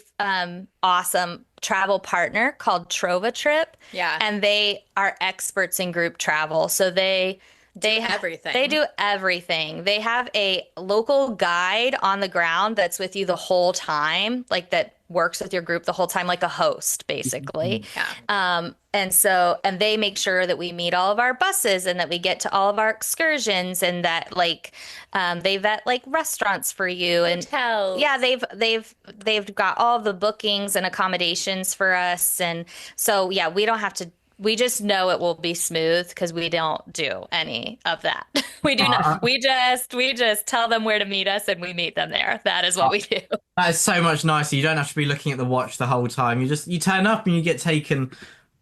awesome travel partner called Trova Trip. Yeah. And they are experts in group travel. So they They Do everything. They do everything. They have a local guide on the ground that's with you the whole time, like that works with your group the whole time, like a host, basically. Yeah. And they make sure that we meet all of our buses and that we get to all of our excursions and that like they vet like restaurants for you and Hotels. yeah, they've got all the bookings and accommodations for us. And so yeah, we don't have to we just know it will be smooth because we don't do any of that. We do not. We just tell them where to meet us and we meet them there. That is what we do. That is so much nicer. You don't have to be looking at the watch the whole time. You turn up and you get taken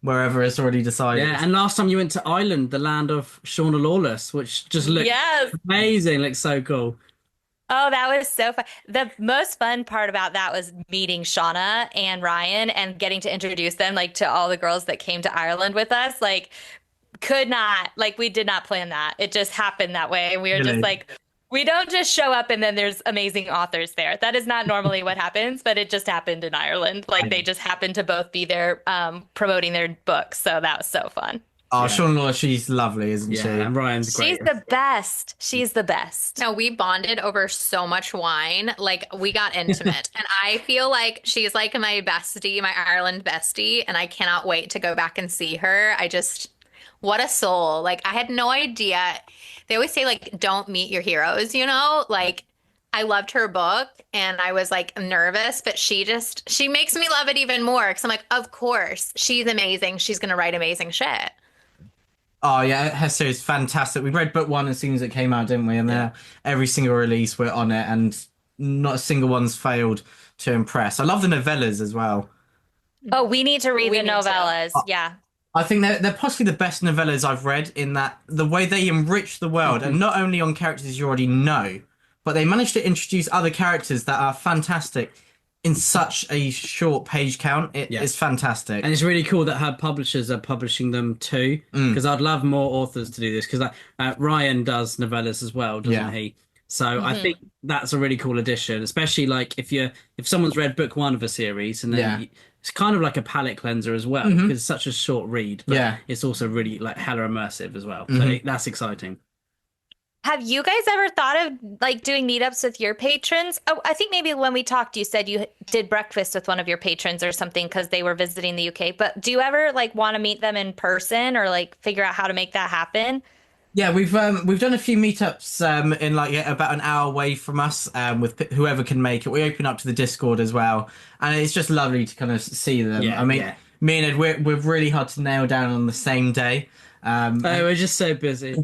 wherever it's already decided. Yeah, and last time you went to Ireland, the land of Shauna Lawless, which just looked Yes. amazing, looks so cool. Oh, that was so fun. The most fun part about that was meeting Shauna and Ryan and getting to introduce them like to all the girls that came to Ireland with us. Like we did not plan that. It just happened that way. And we were Really? just like, we don't just show up and then there's amazing authors there. That is not normally what happens, but it just happened in Ireland. Like they just happened to both be there promoting their books. So that was so fun. Oh, Shauna Law, she's lovely, isn't she? Yeah, and Ryan's great. She's the best. She's the best. No, we bonded over so much wine. Like we got intimate. And I feel like she's like my bestie, my Ireland bestie, and I cannot wait to go back and see her. What a soul. Like I had no idea. They always say like don't meet your heroes, you know? Like I loved her book and I was like nervous, but she makes me love it even more because I'm like, of course, she's amazing. She's going to write amazing shit. Oh yeah, her series is fantastic. We read book one as soon as it came out, didn't we? And every single release we're on it, and not a single one's failed to impress. I love the novellas as well. Oh, we need to read We the need to. novellas. Yeah. I think they're possibly the best novellas I've read in that the way they enrich the world, and not only on characters you already know, but they managed to introduce other characters that are fantastic in such a short page count. It is fantastic. And it's really cool that her publishers are publishing them too, because I'd love more authors to do this, because Ryan does novellas as well, doesn't he? So I think that's a really cool addition, especially like if someone's read book one of a series and then it's kind of like a palate cleanser as well, because it's such a short read, but it's also really like hella immersive as well. So that's exciting. Have you guys ever thought of like doing meetups with your patrons? Oh, I think maybe when we talked, you said you did breakfast with one of your patrons or something because they were visiting the UK. But do you ever like want to meet them in person or like figure out how to make that happen? Yeah, we've done a few meetups in like about an hour away from us with whoever can make it. We open up to the Discord as well, and it's just lovely to kind of see them. I mean, me and Ed, we're really hard to nail down on the same day. We're just so busy.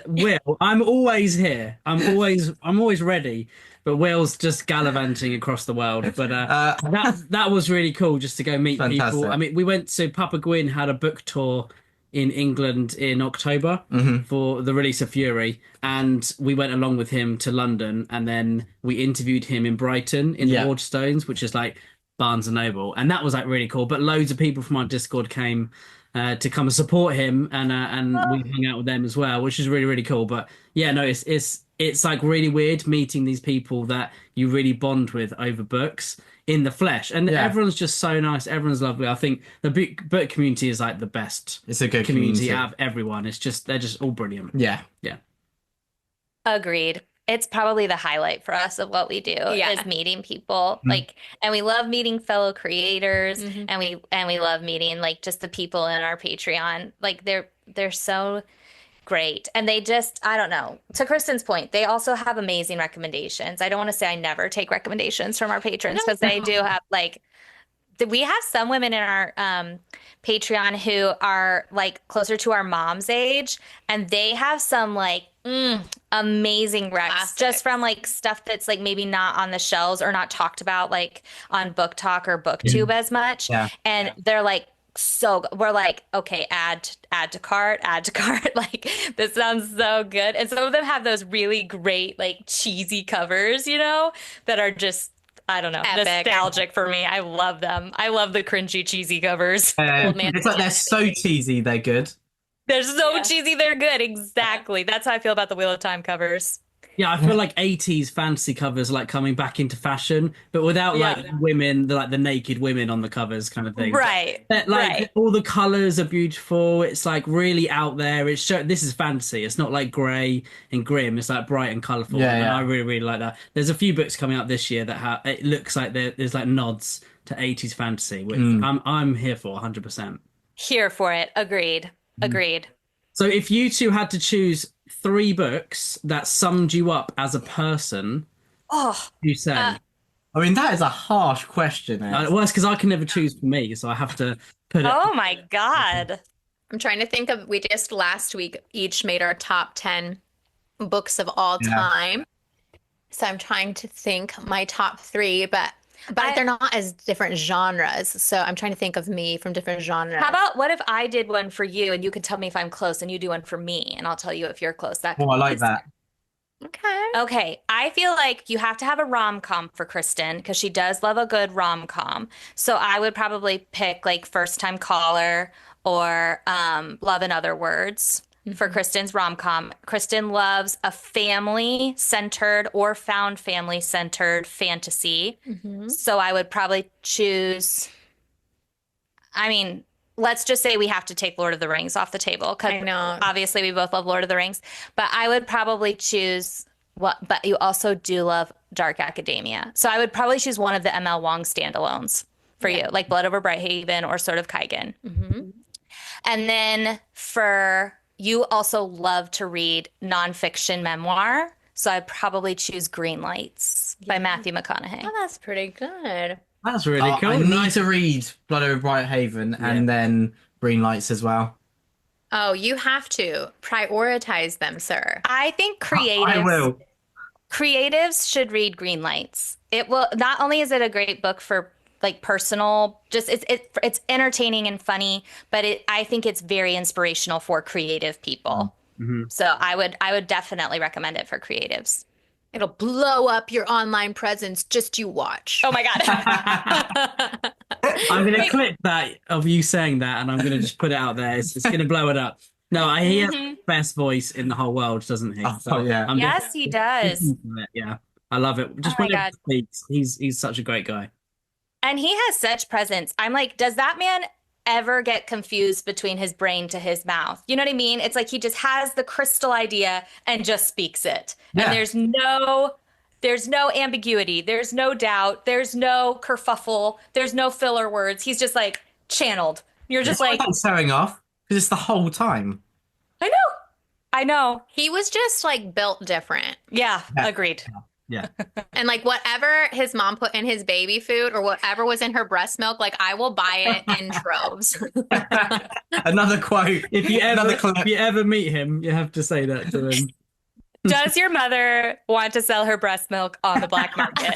Will, I'm always here. I'm always ready. But Will's just gallivanting across the world. But that was really cool just to go meet people. I mean, we went to Papa Gwyn had a book tour in England in October for the release of Fury, and we went along with him to London, and then we interviewed him in Brighton in the Waterstones, which is like Barnes and Noble, and that was like really cool. But loads of people from our Discord came to come and support him, and we hung out with them as well, which is really, really cool. But yeah, no, it's like really weird meeting these people that you really bond with over books in the flesh, and everyone's just so nice. Everyone's lovely. I think the book community is like the best. It's a good community out of everyone. They're just all brilliant. Yeah. Agreed. It's probably the highlight for us of what we do is meeting people. Like, and we love meeting fellow creators, and we love meeting like just the people in our Patreon. Like they're so great. And they just, I don't know, to Kristen's point, they also have amazing recommendations. I don't want to say I never take recommendations from our patrons because they do have like, we have some women in our Patreon who are like closer to our mom's age, and they have some like amazing recs just from like stuff that's like maybe not on the shelves or not talked about like on Book Talk or BookTube as much. And they're like, so we're like, okay, add to cart. Like this sounds so good. And some of them have those really great like cheesy covers, you know, that are just, I don't know, epic. Nostalgic for me. I love them. I love the cringy cheesy covers. It's like they're so cheesy, they're good. They're so cheesy, they're good. Exactly. That's how I feel about the Wheel of Time covers. Yeah, I feel like 80s fantasy covers are like coming back into fashion, but without Yeah. like women, like the naked women on the covers kind of thing. Right. Like Right. all the colors are beautiful. It's like really out there. This is fantasy. It's not like grey and grim. It's like bright and colorful. Yeah, And I yeah. really, really like that. There's a few books coming out this year that have it looks like there's like nods to 80s fantasy, which Mm. I'm here for 100%. Here for it. Agreed. Agreed. So if you two had to choose three books that summed you up as a person, Oh, you say? I mean, that is a harsh question, Ed. Well, it's because I can never choose for me, so I have to put it. oh my God. I'm trying to think of, we just last week each made our top 10 books of all Yeah. time. So I'm trying to think my top three, but they're not as different genres. So I'm trying to think of me from different genres. How about what if I did one for you and you could tell me if I'm close and you do one for me and I'll tell you if you're close. That Oh, could I be like easy. that. Okay. Okay, I feel like you have to have a rom-com for Kristen because she does love a good rom-com. So I would probably pick like First Time Caller or Love in Other Words for Kristen's rom-com. Kristen loves a family-centered or found family-centered fantasy. So I would probably choose, I mean, let's just say we have to take Lord of the Rings off the table because I know. obviously we both love Lord of the Rings. But I would probably choose but you also do love Dark Academia. So I would probably choose one of the ML Wong standalones for you, like Blood Over Brighthaven or Sword of Kaigen. And then for you also love to read nonfiction memoir. So I'd probably choose Green Lights by Matthew McConaughey. Oh, that's pretty good. That's really cool. I need Nice. to read Blood Over Brighthaven and then Green Lights as well. Oh, you have to prioritize them, sir. I think I will. creatives should read Green Lights. It will not only is it a great book for like personal, just it's entertaining and funny, but I think it's very inspirational for creative people. So I would definitely recommend it for creatives. It'll blow up your online presence. Just you watch. Oh my God. I'm going to clip that of you saying that, and I'm going to just put it out there. It's going to blow it up. No, he has the best voice in the whole world, doesn't he? Oh, yeah. I'm Yes, he does. Yeah, I love it. Just Oh my whenever God. he speaks, he's such a great guy. And he has such presence. I'm like, does that man ever get confused between his brain to his mouth? You know what I mean? It's like he just has the crystal idea and just speaks it. Yeah. And there's no ambiguity. There's no doubt. There's no kerfuffle. There's no filler words. He's just like channeled. You're just like, It's showing off because it's the whole time. I know. He was just like built different. Yeah, Yeah. agreed. Yeah. And like whatever his mom put in his baby food or whatever was in her breast milk, like I will buy it in troves. Another quote. If you Another clip. ever meet him, you have to say that to him. Does your mother want to sell her breast milk on the black market?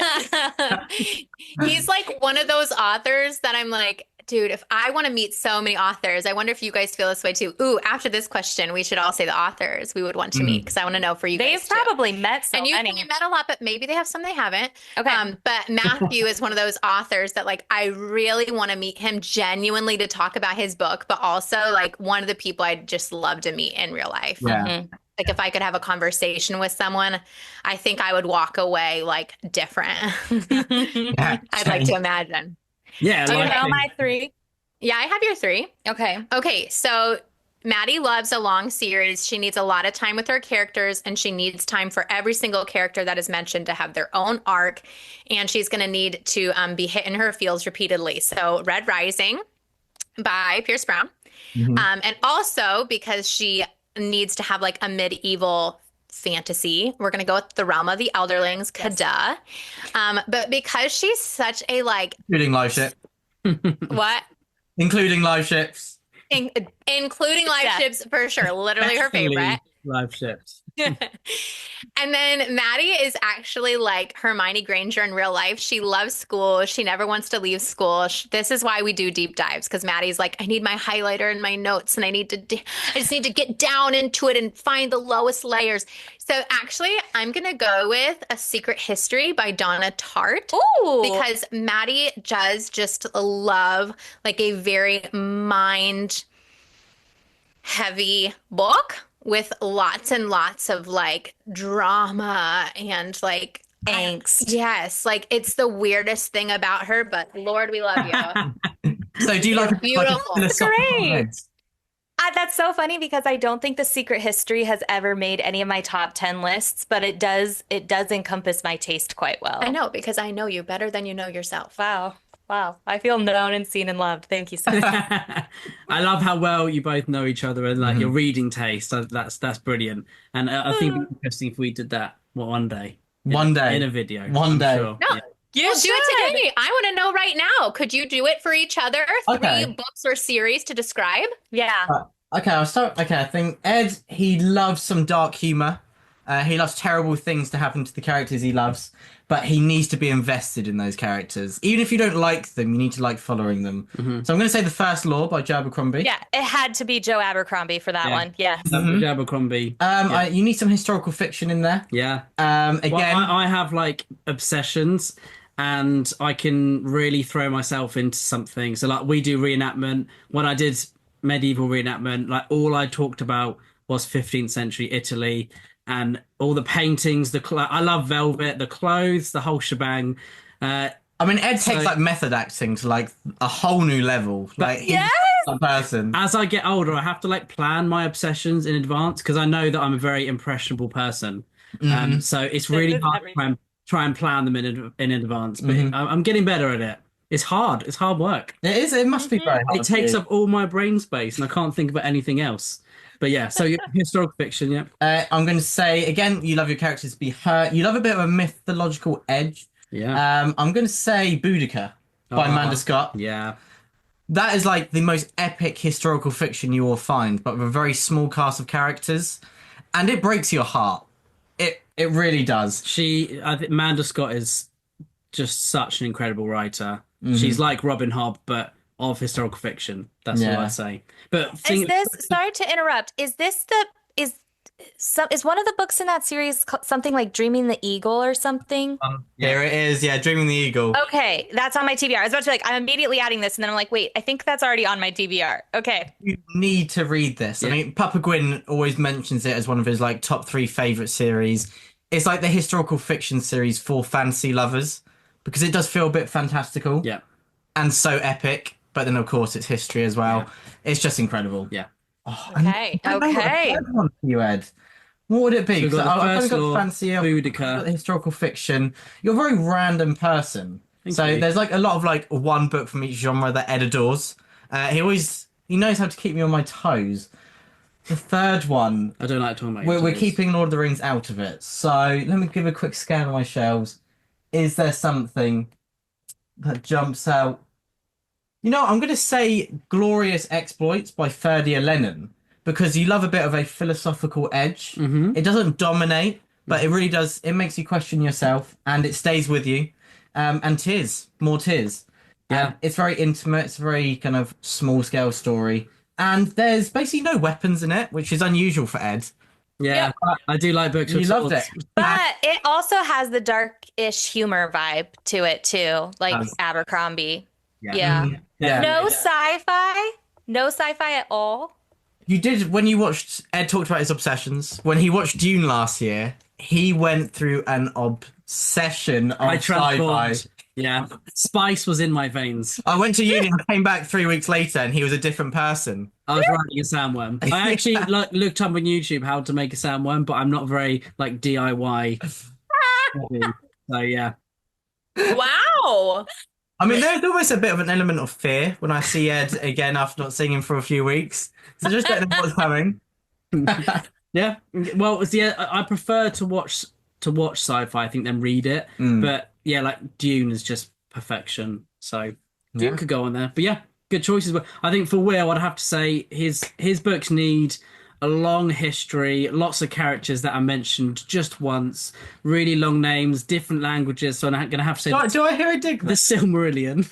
He's like one of those authors that I'm like, dude, if I want to meet so many authors, I wonder if you guys feel this way too. Ooh, after this question, we should all say the authors we would want to meet because I want to know for you They've guys too. probably met so And you many. met a lot, but maybe they have some they haven't. Okay. But Matthew is one of those authors that like I really want to meet him genuinely to talk about his book, but also like one of the people I'd just love to meet in real life. Yeah. Like if I could have a conversation with someone, I think I would walk away like different. Yeah. I'd like to imagine. Yeah, Do you like know my three? Yeah, I have your three. Okay. Okay, so Maddie loves a long series. She needs a lot of time with her characters, and she needs time for every single character that is mentioned to have their own arc. And she's going to need to be hit in her feels repeatedly. So Red Rising by Pierce Brown. And also because she needs to have like a medieval fantasy, we're going to go with The Realm of the Elderlings, Kada. But because she's such a like, Including live ship. what? Including live ships. Including live Yeah. ships for sure. Literally her favorite. live ships. And then Maddie is actually like Hermione Granger in real life. She loves school. She never wants to leave school. This is why we do deep dives, because Maddie's like, I need my highlighter and my notes, and I just need to get down into it and find the lowest layers. So actually, I'm gonna go with A Secret History by Donna Tartt. Ooh. Because Maddie does just love like a very mind heavy book. with lots and lots of like drama and like Angst. yes, like it's the weirdest thing about her, but Lord, we love you. So do you like a Beautiful. philosophical Great. heads? That's so funny because I don't think The Secret History has ever made any of my top 10 lists, but it does encompass my taste quite well. I know because I know you better than you know yourself. Wow. Wow. I feel known and seen and loved. Thank you so much. I love how well you both know each other and like your reading taste. That's brilliant. And I think it'd be interesting if we did that one day. One day. In a video. One I'm day. sure. No, Yeah. You we'll do it today. I want to know right now. Could you do it for each other? Okay. 3 books or series to describe? Yeah. Okay, I'll start. Okay, I think Ed, he loves some dark humor. He loves terrible things to happen to the characters he loves, but he needs to be invested in those characters. Even if you don't like them, you need to like following them. So I'm going to say The First Law by Joe Abercrombie. Yeah. It had to be Joe Abercrombie for that Yeah. one. Yes. Abercrombie. You need some historical fiction in there. Yeah. Again, Well, I have like obsessions and I can really throw myself into something. So like we do reenactment. When I did medieval reenactment, like all I talked about was 15th century Italy and all the paintings, I love velvet, the clothes, the whole shebang. I mean, Ed takes like method acting to like a whole new level. Like he's a person. As I get older, I have to like plan my obsessions in advance because I know that I'm a very impressionable person. So it's really hard to try and plan them in advance. But I'm getting better at it. It's hard. It's hard work. It is. It must be very hard. It takes up all my brain space, and I can't think about anything else. But yeah, so historical fiction, yeah. I'm going to say again, you love your characters to be hurt. You love a bit of a mythological edge. Yeah. I'm going to say Boudica by Amanda Scott. Yeah. That is like the most epic historical fiction you will find, but with a very small cast of characters, and it breaks your heart. It really does. I think Amanda Scott is just such an incredible writer. She's like Robin Hobb, but of historical fiction. That's what I say. But Sorry to interrupt. Is one of the books in that series something like Dreaming the Eagle or something? Here it is. Yeah, Dreaming the Eagle. Okay, that's on my TBR. I was about to be like, I'm immediately adding this, and then I'm like, wait, I think that's already on my TBR. Okay. You need to read this. I mean, Papa Gwyn always mentions it as one of his like top 3 favorite series. It's like the historical fiction series for fantasy lovers because it does feel a bit fantastical. Yeah. And so epic, but then of course it's history as well. Yeah. It's just incredible. Yeah. Oh, Okay. Okay. One for you, Ed. What would it be? So we've got the I've First got Law, fantasy, I've Boudica. got the historical fiction. You're a very random person. Thank you. There's like a lot of like one book from each genre that Ed adores. He knows how to keep me on my toes. The third one, I don't like talking about we're yours. keeping Lord of the Rings out of it. So let me give a quick scan of my shelves. Is there something that jumps out? You know, I'm going to say Glorious Exploits by Ferdia Lennon because you love a bit of a philosophical edge. It doesn't dominate, but it really does. It makes you question yourself and it stays with you. And tears, more tears. Yeah. It's very intimate. It's a very kind of small scale story. And there's basically no weapons in it, which is unusual for Ed. Yeah, I do like books. You with loved swords. it. But it also has the dark-ish humor vibe to it too, like Abercrombie. Yeah. Yeah. No sci-fi? No sci-fi at all? You did, when you watched, Ed talked about his obsessions. When he watched Dune last year, he went through an obsession of I sci-fi. transformed. Yeah, spice was in my veins. I went to uni and came back 3 weeks later and he was a different person. I was writing a sandworm. I actually looked up on YouTube how to make a sandworm, but I'm not very like DIY. So yeah. Wow. I mean, there's almost a bit of an element of fear when I see Ed again after not seeing him for a few weeks. So just don't know what's coming. Yeah. Well, I prefer to watch sci-fi, I think, than read it. But yeah, like Dune is just perfection. So Dune could go on there. But yeah, good choices. But I think for Will, I'd have to say his books need a long history, lots of characters that are mentioned just once, really long names, different languages. So I'm going to have to say Do I hear a dig? the Silmarillion.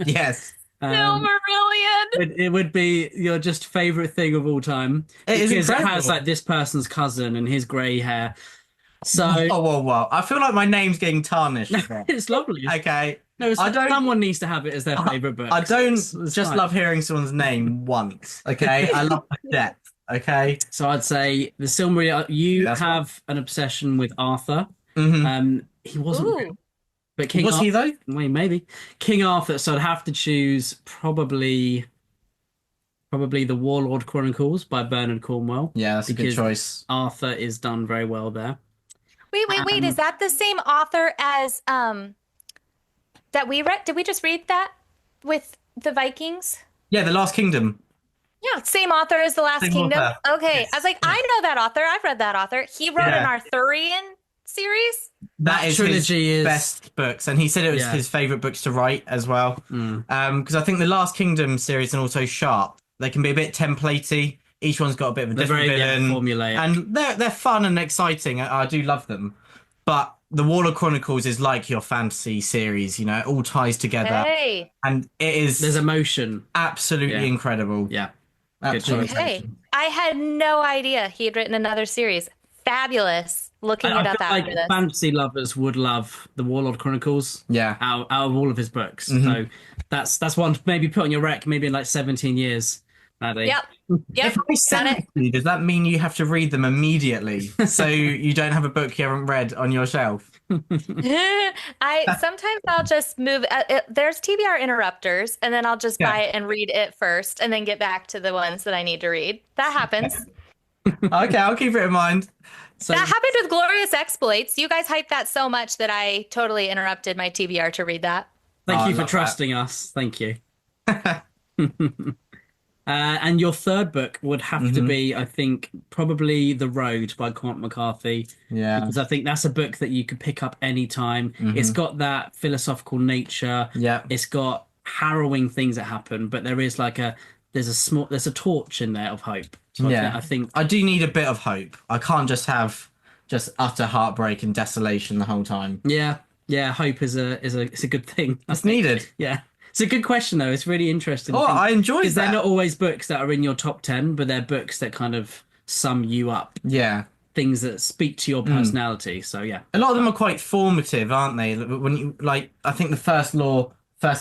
Yes. Silmarillion! It would be your just favorite thing of all time. It is because incredible. it has like this person's cousin and his grey hair. So Whoa. I feel like my name's getting tarnished. it's lovely. Okay. No, I don't- someone needs to have it as their favorite book. I don't It's just fine. love hearing someone's name once. Okay. I love the depth. Okay. So I'd say the Silmarillion. You That's one. have an obsession with Arthur. Hmm. He wasn't, Ooh. but King Was he Arthur. though? Wait, maybe King Arthur. So I'd have to choose probably the Warlord Chronicles by Bernard Cornwell Yeah, that's a good because choice. Arthur is done very well there. Wait. Is Um, that the same author as that we read? Did we just read that with the Vikings? Yeah, The Last Kingdom. Yeah, same author as The Last Same Kingdom. author. Okay. I was Yes. like, I know that author. I've read that author. He wrote an Yeah. Arthurian series. That That is trilogy his is best books, and he said it was yeah. his favorite books to write as well. Mm. Because I think the Last Kingdom series and also Sharp, they can be a bit templatey. Each one's got a bit of a They're different very villain, formulaic. and they're fun and exciting. I do love them, but the Warlord Chronicles is like your fantasy series. You know, it all ties together, Hey. and it There's is emotion. absolutely Yeah. incredible. Yeah. Absolutely. choice. Okay. I had no idea he had written another series. Fabulous. Looking I it feel up like after this. fantasy lovers would love the Warlord Chronicles Yeah. out of all of his books. Mhm. So that's one to maybe put on your rec, maybe in like 17 years, Maddie. Yep. If I Got send it. them to you, does that mean you have to read them immediately? So you don't have a book you haven't read on your shelf? I'll just move. There's TBR interrupters, and then I'll just Yeah. buy it and read it first, and then get back to the ones that I need to read. That happens. Okay, I'll keep it in mind. So That happened with Glorious Exploits. You guys hyped that so much that I totally interrupted my TBR to read that. thank Oh, I you for love that. trusting us. Thank you. And your third book would have to Mhm. be, I think, probably The Road by Cormac McCarthy. Yeah. Because I think that's a book that you could pick up anytime. It's Mhm. got that philosophical nature. Yeah. It's got harrowing things that happen, but there is there's a torch in there of hope. So Yeah. I think I do need a bit of hope. I can't just have just utter heartbreak and desolation the whole time. yeah, hope is it's a good thing. I It's think. needed. Yeah. It's a good question though. It's really interesting. Oh, I enjoyed because they're that. not always books that are in your top 10, but they're books that kind of sum you up, Yeah. things that speak to your personality. So yeah. A lot of them are quite formative, aren't they? When you like, I think the first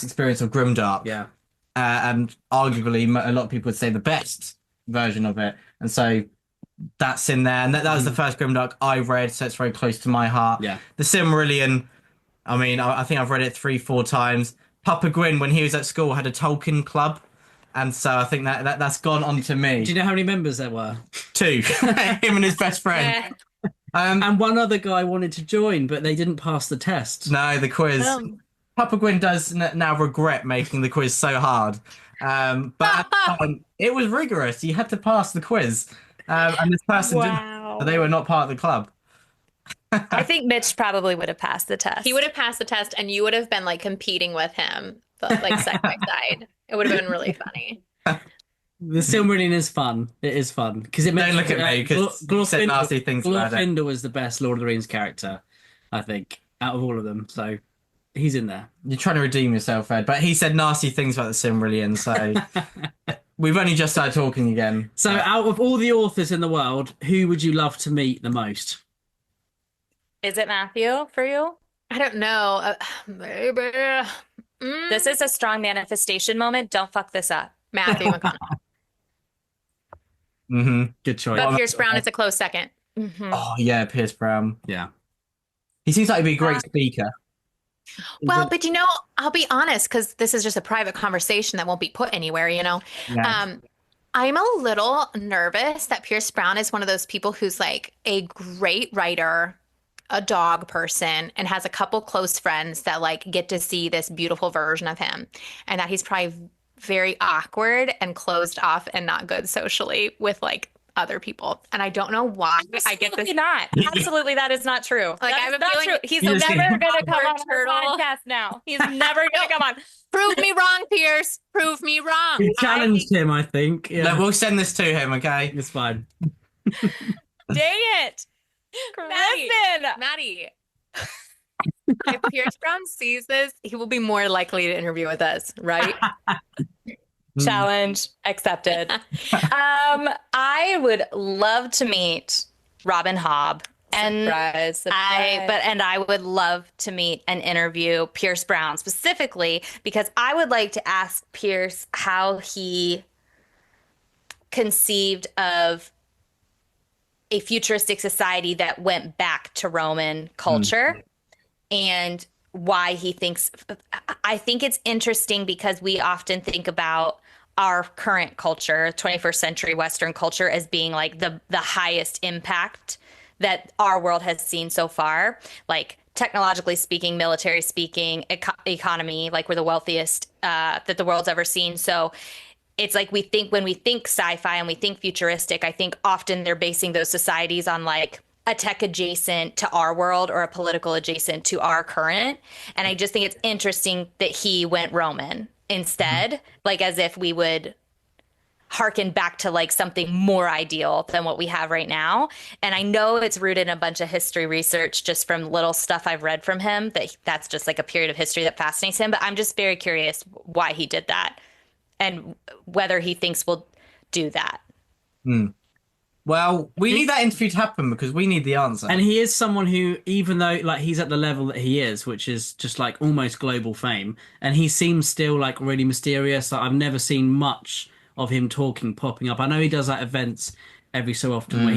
experience of Grimdark, Yeah. and arguably a lot of people would say the best version of it, and so that's in there. And that was the first Grimdark I read, so it's very close to my heart. Yeah. The Silmarillion, I mean, I think I've read it 3-4 times. Papa Gwyn, when he was at school, had a Tolkien club, and so I think that's gone on to me. Do you know how many members there were? 2, him and his best friend. And one other guy wanted to join, but they didn't pass the test. No, the quiz. Papa Gwyn does now regret making the quiz so hard. But at the time, it was rigorous. You had to pass the quiz. And this person didn't. So they were not part of the club. I think Mitch probably would have passed the test. He would have passed the test and you would have been like competing with him, but like side by side. It would have been really funny. The Silmarillion is fun. It is fun because it makes Don't look at me because you said nasty things about it. Glorfindel was the best Lord of the Rings character, I think, out of all of them. So he's in there. You're trying to redeem yourself, Ed. But he said nasty things about the Silmarillion, so we've only just started talking again. So out of all the authors in the world, who would you love to meet the most? Is it Matthew for you? I don't know. Maybe. This is a strong manifestation moment. Don't fuck this up. Matthew McConaughey. Mm-hmm. Good choice. But Pierce Brown is a close second. Oh yeah, Pierce Brown. Yeah. He seems like he'd be a great speaker. Well, but I'll be honest, because this is just a private conversation that won't be put anywhere, Yeah. I'm a little nervous that Pierce Brown is one of those people who's like a great writer, a dog person, and has a couple close friends that like get to see this beautiful version of him, and that he's probably very awkward and closed off and not good socially with like other people. And I don't know why I get this. Absolutely not. Absolutely, that is not true. Like, I That have is a not feeling true. He's you're just never getting going to come on awkward turtle. our podcast now. He's never going to come on. Prove me wrong, Pierce. Prove me wrong. We challenged him, I think. Yeah. Look, we'll send this to him, okay? It's fine. Dang it. Listen. Maddie. If Pierce Brown sees this, he will be more likely to interview with us, right? Challenge accepted. I would love to meet Robin Hobb. Surprise, And I would love to meet and interview Pierce Brown specifically because I would like to ask Pierce how he conceived of a futuristic society that went back to Roman culture and why he thinks. I think it's interesting because we often think about our current culture, 21st century Western culture, as being like the highest impact that our world has seen so far, like technologically speaking, military speaking, economy, like we're the wealthiest that the world's ever seen. So it's like when we think sci-fi and we think futuristic, I think often they're basing those societies on like a tech adjacent to our world or a political adjacent to our current. And I just think it's interesting that he went Roman instead, like as if we would harken back to like something more ideal than what we have right now. And I know it's rooted in a bunch of history research just from little stuff I've read from him, that's just like a period of history that fascinates him. But I'm just very curious why he did that and whether he thinks we'll do that. Well, we need that interview to happen because we need the answer. And he is someone who, even though like he's at the level that he is, which is just like almost global fame, and he seems still like really mysterious. Like, I've never seen much of him popping up. I know he does like events every so often where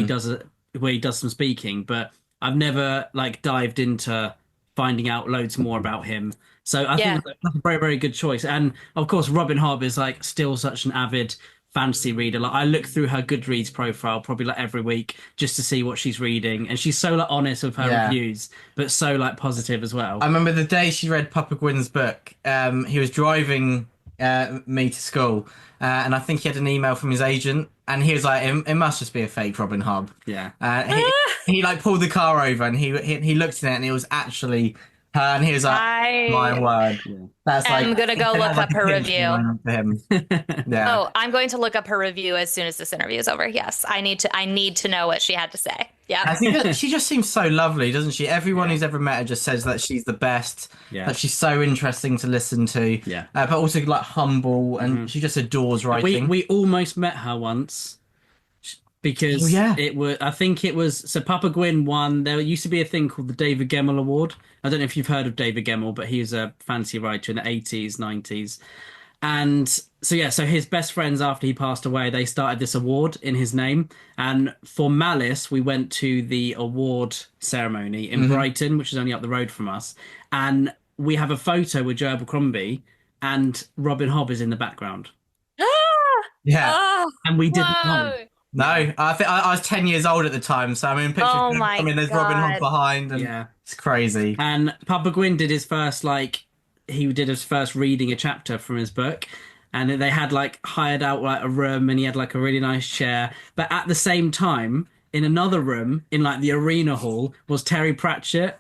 he does some speaking, but I've never like dived into finding out loads more about him. So I think that's a very, very good choice. And of course, Robin Hobb is like still such an avid fantasy reader. Like I look through her Goodreads profile probably like every week just to see what she's reading, and she's so like honest with her reviews, but so like positive as well. I remember the day she read Papa Gwyn's book. He was driving me to school, and I think he had an email from his agent, and he was like, "It must just be a fake Robin Hobb." Yeah. He like pulled the car over, and he looked at it, and it was actually her, and he was like, "My word." Yeah. That's like, I'm gonna go look up her review. For him. Yeah. Oh, I'm going to look up her review as soon as this interview is over. Yes, I need to know what she had to say. Yeah. I think she just seems so lovely, doesn't she? Everyone who's ever met her just says that she's the best. Yeah. That she's so interesting to listen to. Yeah. But also like humble, and she just adores writing. We almost met her once. Because I think it was, so Papa Gwyn won. There used to be a thing called the David Gemmell Award. I don't know if you've heard of David Gemmell, but he was a fantasy writer in the 80s, 90s. And so his best friends, after he passed away, they started this award in his name. And for Malice, we went to the award ceremony in Brighton, which is only up the road from us. And we have a photo with Joe Abercrombie, and Robin Hobb is in the background. Yeah. And we didn't know. No, I think I was 10 years old at the time, so I mean, pictures. I mean, there's Robin Hobb behind, and it's crazy. And Papa Gwyn did his first reading a chapter from his book, and they had like hired out like a room, and he had like a really nice chair. But at the same time, in another room, in like the arena hall, was Terry Pratchett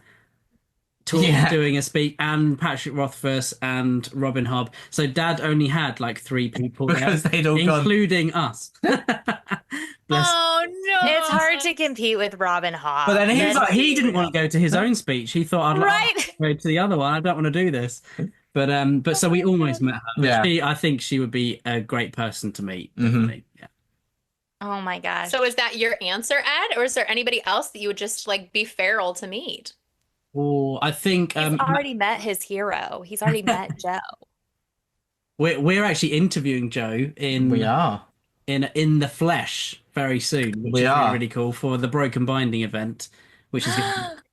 doing a speech, and Patrick Rothfuss and Robin Hobb. So Dad only had like 3 people because they'd all including us. Oh no! It's hard to compete with Robin Hobb. But then he was like, he didn't want to go to his own speech. He thought, I'd go to the other one. I don't want to do this. But so we almost met her. But I think she would be a great person to meet. Definitely. Yeah. Oh my gosh. So is that your answer, Ed, or is there anybody else that you would just like be feral to meet? Oh, I think he's already met his hero. He's already met Joe. We're actually interviewing Joe in the flesh very soon, which is really cool for the Broken Binding event, which is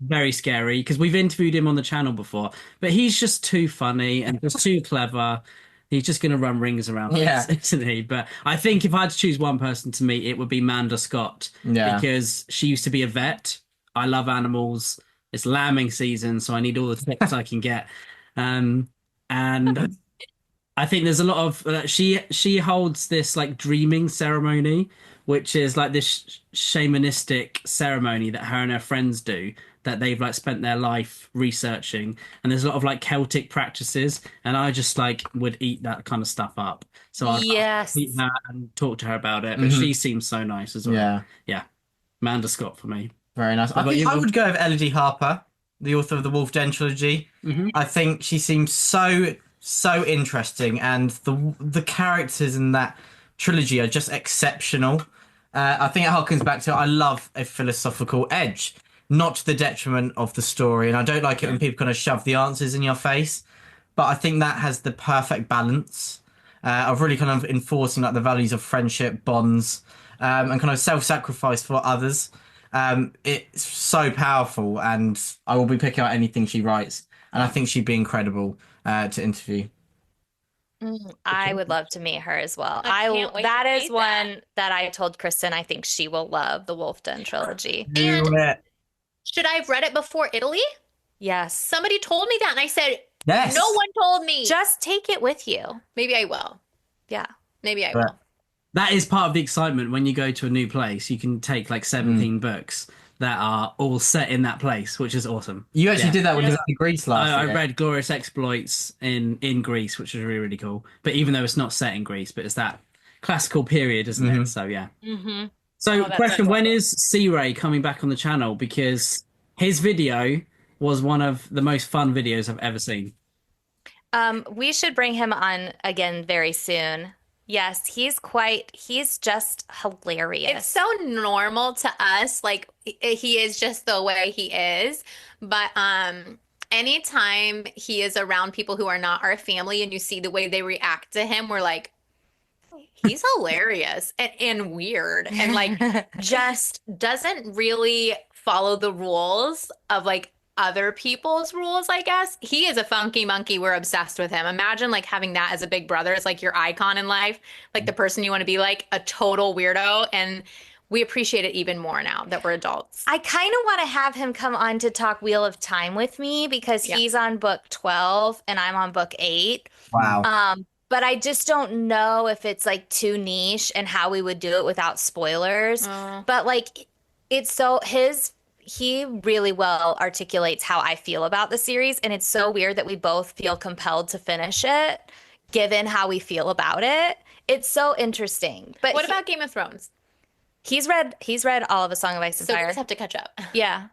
very scary because we've interviewed him on the channel before, but he's just too funny and just too clever. He's just going to run rings around us, isn't he? But I think if I had to choose one person to meet, it would be Manda Scott because she used to be a vet. I love animals. It's lambing season, so I need all the tips I can get. And I think there's a lot of she holds this like dreaming ceremony, which is like this shamanistic ceremony that her and her friends do that they've like spent their life researching. And there's a lot of like Celtic practices, and I just like would eat that kind of stuff up. So I'd eat that and talk to her about it. But she seems so nice as well. Yeah. Manda Scott for me. Very nice. I think I would go with Elodie Harper, the author of the Wolf Den trilogy. I think she seems so interesting, and the characters in that trilogy are just exceptional. I think it harkens back to I love a philosophical edge, not to the detriment of the story, and I don't like it when people kind of shove the answers in your face. But I think that has the perfect balance. of really kind of enforcing like the values of friendship, bonds, and kind of self-sacrifice for others. It's so powerful, and I will be picking out anything she writes, and I think she'd be incredible to interview. I would love to meet her as well. I can't wait That to is read one that. that I told Kristen I think she will love, the Wolf Den trilogy. Do And it. should I have read it before Italy? Yes. Somebody told me that, and I said, Yes. no one told me. Just take it with you. Maybe I will. Yeah. Maybe I But- will. That is part of the excitement when you go to a new place. You can take like 17 books that are all set in that place, which is awesome. You actually Yeah. did that when you were in Greece last I year. read Glorious Exploits in Greece, which was really, really cool. But even though it's not set in Greece, but it's that classical period, isn't it? So yeah. Mm-hmm. So that's question, so when is C-Ray coming back on the channel? Because his video was one of the most fun videos I've ever seen. We should bring him on again very soon. Yes, he's just hilarious. It's so normal to us. Like he is just the way he is. But anytime he is around people who are not our family and you see the way they react to him, we're like, he's hilarious and weird and like just doesn't really follow the rules of like other people's rules, I guess. He is a funky monkey. We're obsessed with him. Imagine like having that as a big brother. It's like your icon in life, like the person you want to be like, a total weirdo. And we appreciate it even more now that we're adults. I kind of want to have him come on to talk Wheel of Time with me because he's on book 12 and I'm on book 8. Wow. But I just don't know if it's like too niche and how we would do it without spoilers. But like it's so he really well articulates how I feel about the series, and it's so weird that we both feel compelled to finish it given how we feel about it. It's so interesting. But what about Game of Thrones? He's read all of A Song of Ice and So we Fire. just have to catch up. Yeah.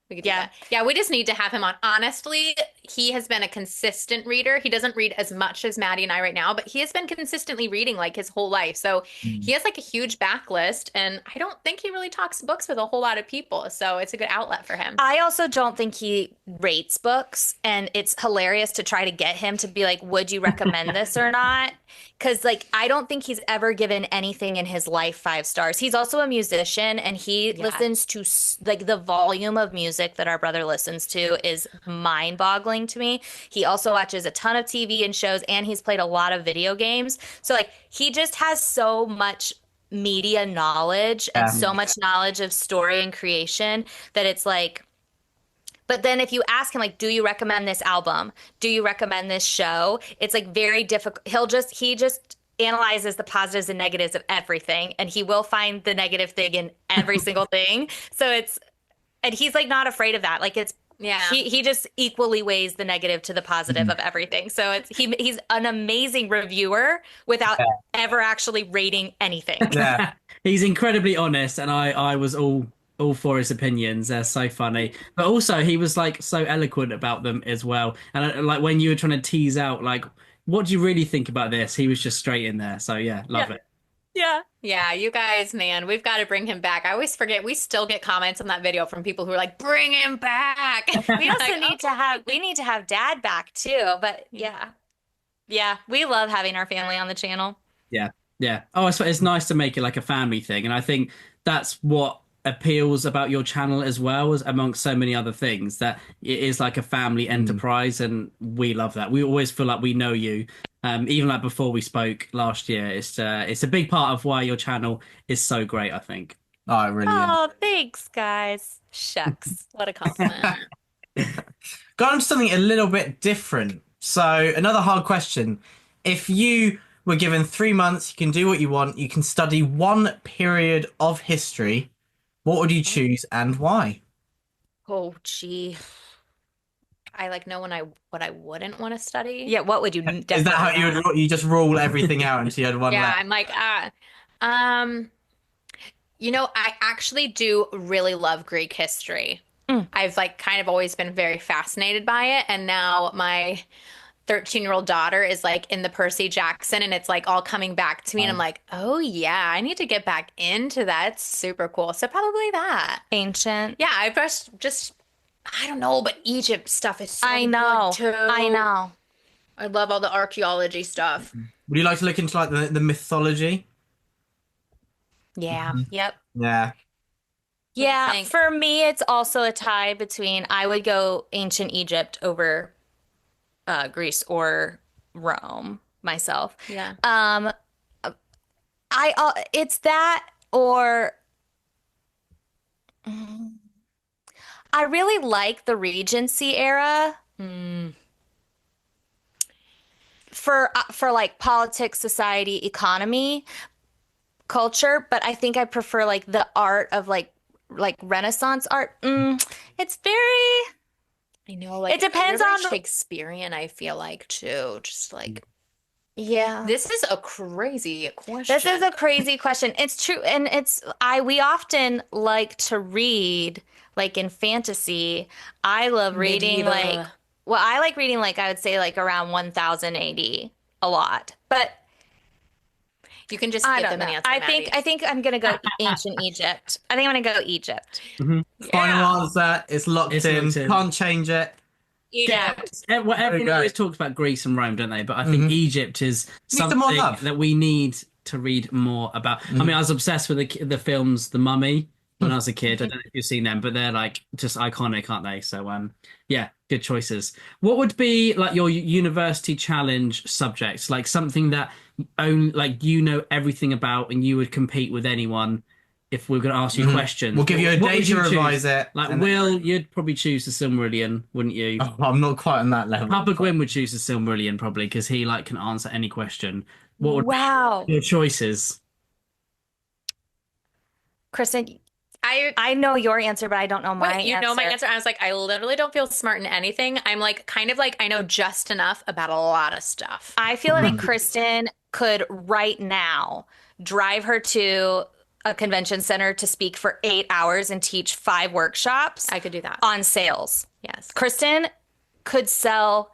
We could do that. Yeah, we just need to have him on. Honestly, he has been a consistent reader. He doesn't read as much as Maddie and I right now, but he has been consistently reading like his whole life. So he has like a huge backlist, and I don't think he really talks books with a whole lot of people. So it's a good outlet for him. I also don't think he rates books, and it's hilarious to try to get him to be like, would you recommend this or not? Because like I don't think he's ever given anything in his life 5 stars. He's also a musician, and he listens to like the volume of music that our brother listens to is mind-boggling to me. He also watches a ton of TV and shows, and he's played a lot of video games. So like he just has so much media knowledge and so much knowledge of story and creation that it's like. But then if you ask him, like, do you recommend this album? Do you recommend this show? It's like very difficult. He just analyzes the positives and negatives of everything, and he will find the negative thing in every single thing. And he's like not afraid of that. Like he just equally weighs the negative to the positive of everything. So he's an amazing reviewer without ever actually rating anything. Yeah. He's incredibly honest, and I was all for his opinions. They're so funny, but also he was like so eloquent about them as well. And like when you were trying to tease out like, what do you really think about this? He was just straight in there. So yeah, love it. Yeah, you guys, man, we've got to bring him back. I always forget we still get comments on that video from people who are like, bring him back. We also need to have Dad back too. But yeah, we love having our family on the channel. Yeah. Oh, it's nice to make it like a family thing, and I think that's what appeals about your channel as well, as amongst so many other things, that it is like a family enterprise, and we love that. We always feel like we know you. Even like before we spoke last year, it's a big part of why your channel is so great, I think. Oh, it really is. Oh, thanks, guys. Shucks. What a compliment. Got on to something a little bit different. So another hard question. If you were given 3 months, you can do what you want, you can study one period of history, what would you choose and why? Oh, gee. I like know what I wouldn't want to study. Yeah, what would you Is that how you just rule everything out until you had one Yeah, left? I'm like, I actually do really love Greek history. I've like kind of always been very fascinated by it, and now my 13-year-old daughter is like in the Percy Jackson, and it's like all coming back to me, and I'm like, oh yeah, I need to get back into that. It's super cool. So probably that. Ancient. Yeah, I just I don't know, but Egypt stuff is so I know. good too. I know. I love all the archaeology stuff. Would you like to look into like the mythology? Yeah. Yep. Yeah. Yeah, think? for me, it's also a tie between I would go ancient Egypt over Greece or Rome myself. Yeah. It's that or I really like the Regency era for like politics, society, economy, culture, but I think I prefer like the art of like Renaissance art. It's very I know, like it depends very on Shakespearean, I feel like too. Just like yeah. this is a crazy question. This is a crazy question. It's true, and we often like to read like in fantasy. I love reading Medieval. I like reading like I would say like around 1000 AD a lot. But You can just I skip don't them and know. answer Maddie's. I think I'm gonna go ancient Egypt. I think I'm gonna go Egypt. Final answer. It's locked It's in. locked in. Can't change it. Egypt. Well, everyone go. always talks about Greece and Rome, don't they? But I think Egypt is Need some more something love. that we need to read more about. I mean, I was obsessed with the films The Mummy when I was a kid. I don't know if you've seen them, but they're like just iconic, aren't they? So yeah, good choices. What would be like your university challenge subjects? Like something that only like you know everything about and you would compete with anyone if we're going to ask you questions. We'll give you a What day would to you choose? revise it. Like and- Will, you'd probably choose the Silmarillion, wouldn't you? Oh, I'm not quite on that level. Papa Gwyn would choose the Silmarillion probably because he like can answer any question. What would Wow. be your choices? Kristen, I I know your answer, but I don't know my Wait, you know my answer. I was like, I literally don't feel smart in anything. I'm like kind of like I know just enough about a lot of stuff. I feel like Kristen could right now drive her to a convention center to speak for 8 hours and teach 5 workshops I could do that. on sales. Yes. Kristen could sell